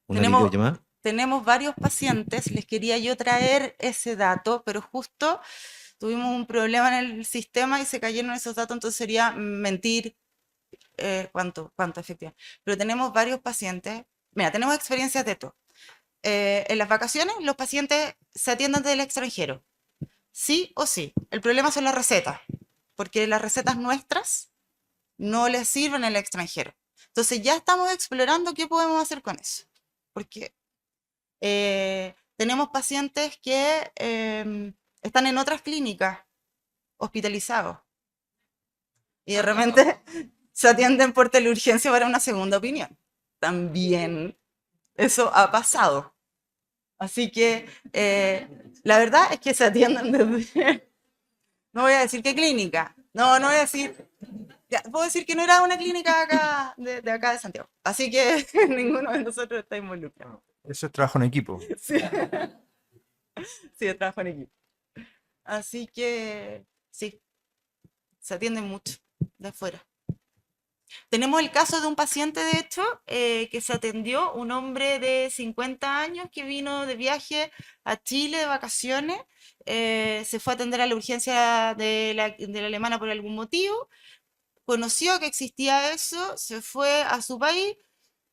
una videollamada. Tenemos varios pacientes, les quería yo traer ese dato, pero justo tuvimos un problema en el sistema y se cayeron esos datos, entonces sería mentir cuánto efectivamente. Pero tenemos varios pacientes, mira, tenemos experiencias de esto. En las vacaciones los pacientes se atienden del extranjero, sí o sí. El problema son las recetas, porque las recetas nuestras no les sirven en el extranjero. Entonces ya estamos explorando qué podemos hacer con eso, porque tenemos pacientes que están en otras clínicas hospitalizados y de repente se atienden por teleurgencia para una segunda opinión. También eso ha pasado. Así que la verdad es que se atienden desde... No voy a decir qué clínica. No voy a decir... Ya, puedo decir que no era una clínica acá, de acá de Santiago. Así que ninguno de nosotros está involucrado. Eso es trabajo en equipo. Sí, sí, es trabajo en equipo. Así que sí, se atienden mucho de afuera. Tenemos el caso de un paciente, de hecho, que se atendió, un hombre de 50 años que vino de viaje a Chile de vacaciones, se fue a atender a la urgencia de la alemana por algún motivo, conoció que existía eso, se fue a su país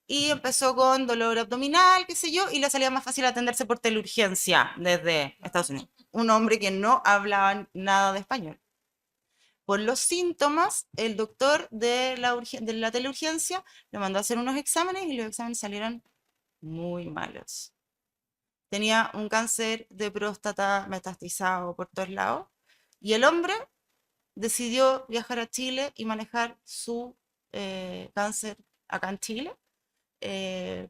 y empezó con dolor abdominal, qué sé yo, y le salía más fácil atenderse por teleurgencia desde Estados Unidos. Un hombre que no hablaba nada de español. Por los síntomas, el doctor de la teleurgencia le mandó a hacer unos exámenes y los exámenes salieron muy malos. Tenía un cáncer de próstata metastizado por todos lados y el hombre decidió viajar a Chile y manejar su cáncer acá en Chile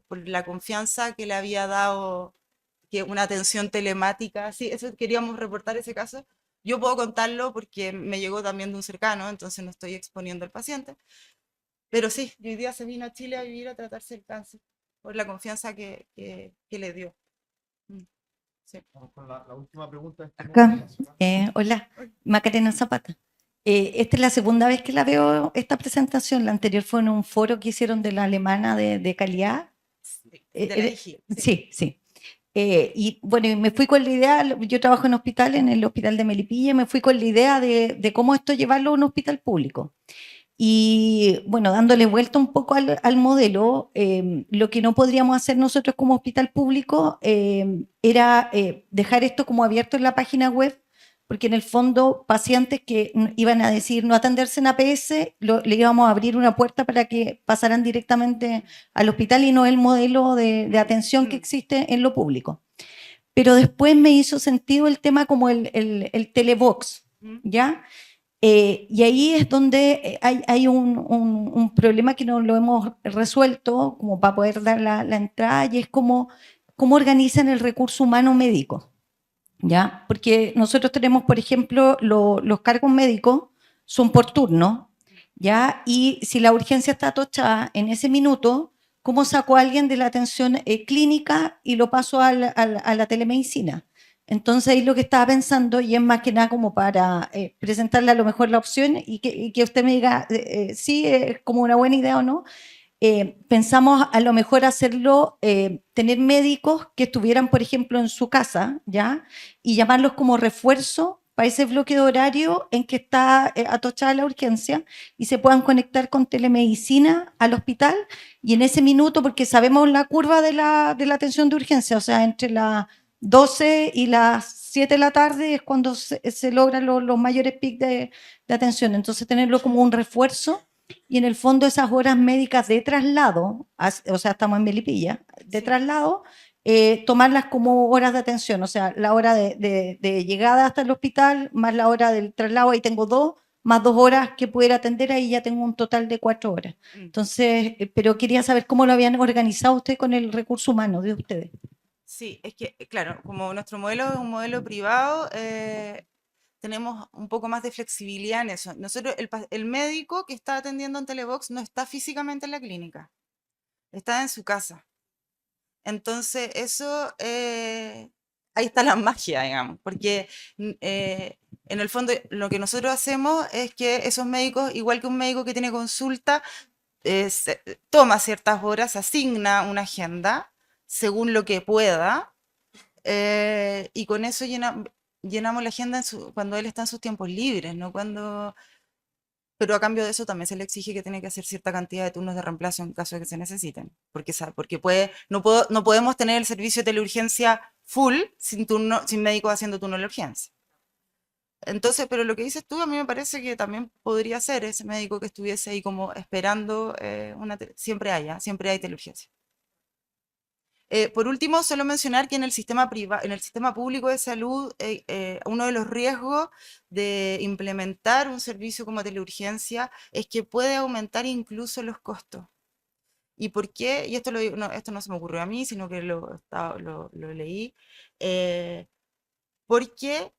por la confianza que le había dado que una atención telemática. Sí, eso queríamos reportar ese caso. Yo puedo contarlo porque me llegó también de un cercano, entonces no estoy exponiendo al paciente. Pero sí, hoy día se vino a Chile a vivir a tratarse el cáncer por la confianza que le dio. Sí. Vamos con la última pregunta. Acá, hola, Macarena Zapata. Esta es la segunda vez que la veo esta presentación. La anterior fue en un foro que hicieron de la alemana de calidad. De la IGI, Sí, sí. Y bueno, y me fui con la idea, yo trabajo en hospital, en el hospital de Melipilla, y me fui con la idea de cómo esto llevarlo a un hospital público. Y bueno, dándole vuelta un poco al modelo, lo que no podríamos hacer nosotros como hospital público era dejar esto como abierto en la página web, porque en el fondo pacientes que iban a decir no atenderse en APS, le íbamos a abrir una puerta para que pasaran directamente al hospital y no el modelo de atención que existe en lo público. Pero después me hizo sentido el tema como el telebox, ¿ya? Y ahí es donde hay un problema que no lo hemos resuelto como para poder dar la entrada, y es cómo organizan el recurso humano médico, ¿ya? Porque nosotros tenemos, por ejemplo, los cargos médicos son por turno, ¿ya? Y si la urgencia está atochada en ese minuto, ¿cómo saco a alguien de la atención clínica y lo paso a la telemedicina? Entonces ahí lo que estaba pensando, y es más que nada como para presentarle a lo mejor la opción y que usted me diga si es como una buena idea o no. Pensamos a lo mejor hacerlo, tener médicos que estuvieran, por ejemplo, en su casa, ¿ya? Y llamarlos como refuerzo para ese bloque de horario en que está atochada la urgencia, y se puedan conectar con telemedicina al hospital, y en ese minuto, porque sabemos la curva de la atención de urgencia, o sea, entre las 12 y las 7 de la tarde es cuando se logran los mayores picos de atención. Entonces, tenerlo como un refuerzo. Y en el fondo esas horas médicas de traslado, o sea, estamos en Melipilla, de traslado, tomarlas como horas de atención, o sea, la hora de llegada hasta el hospital, más la hora del traslado, ahí tengo 2, más 2 horas que pudiera atender, ahí ya tengo un total de 4 horas. Entonces, pero quería saber cómo lo habían organizado ustedes con el recurso humano de ustedes. Sí, es que, claro, como nuestro modelo es un modelo privado, tenemos un poco más de flexibilidad en eso. Nosotros, el médico que está atendiendo en Telebox no está físicamente en la clínica, está en su casa. Entonces, eso, ahí está la magia, digamos, porque en el fondo lo que nosotros hacemos es que esos médicos, igual que un médico que tiene consulta, toma ciertas horas, asigna una agenda según lo que pueda, y con eso llenamos la agenda cuando él está en sus tiempos libres, ¿no? Pero a cambio de eso también se le exige que tiene que hacer cierta cantidad de turnos de reemplazo en caso de que se necesiten, porque no podemos tener el servicio de teleurgencia full sin médicos haciendo turno de urgencia. Entonces, pero lo que dices tú, a mí me parece que también podría ser ese médico que estuviese ahí como esperando, siempre hay teleurgencia. Por último, solo mencionar que en el sistema público de salud, uno de los riesgos de implementar un servicio como teleurgencia es que puede aumentar incluso los costos. ¿Y por qué? Y esto no se me ocurrió a mí, sino que lo leí. Porque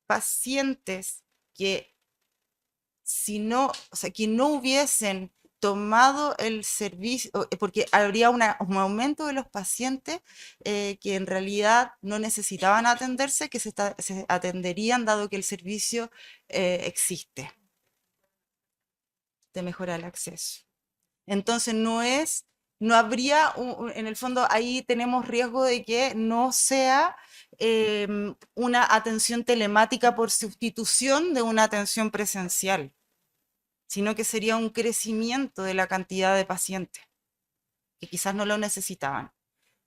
pacientes que que no hubiesen tomado el servicio, porque habría un aumento de los pacientes que en realidad no necesitaban atenderse, que se atenderían dado que el servicio existe, de mejorar el acceso. Entonces no habría, en el fondo ahí tenemos riesgo de que no sea una atención telemática por sustitución de una atención presencial, sino que sería un crecimiento de la cantidad de pacientes que quizás no lo necesitaban.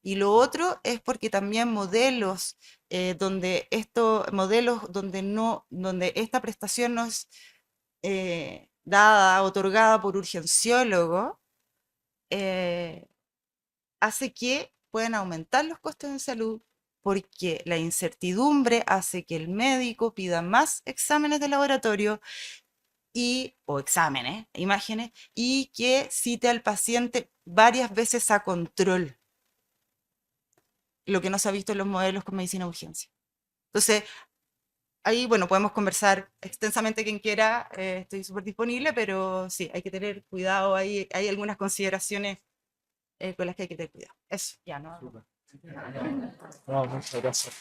Y lo otro es porque también modelos donde esta prestación no es otorgada por urgenciólogo, hace que puedan aumentar los costos en salud, porque la incertidumbre hace que el médico pida más exámenes de laboratorio o exámenes, imágenes, y que cite al paciente varias veces a control, lo que no se ha visto en los modelos con medicina de urgencia. Entonces, ahí, bueno, podemos conversar extensamente quien quiera, estoy súper disponible, pero sí, hay que tener cuidado, hay algunas consideraciones con las que hay que tener cuidado. Eso, ya, ¿no? No, muchas gracias.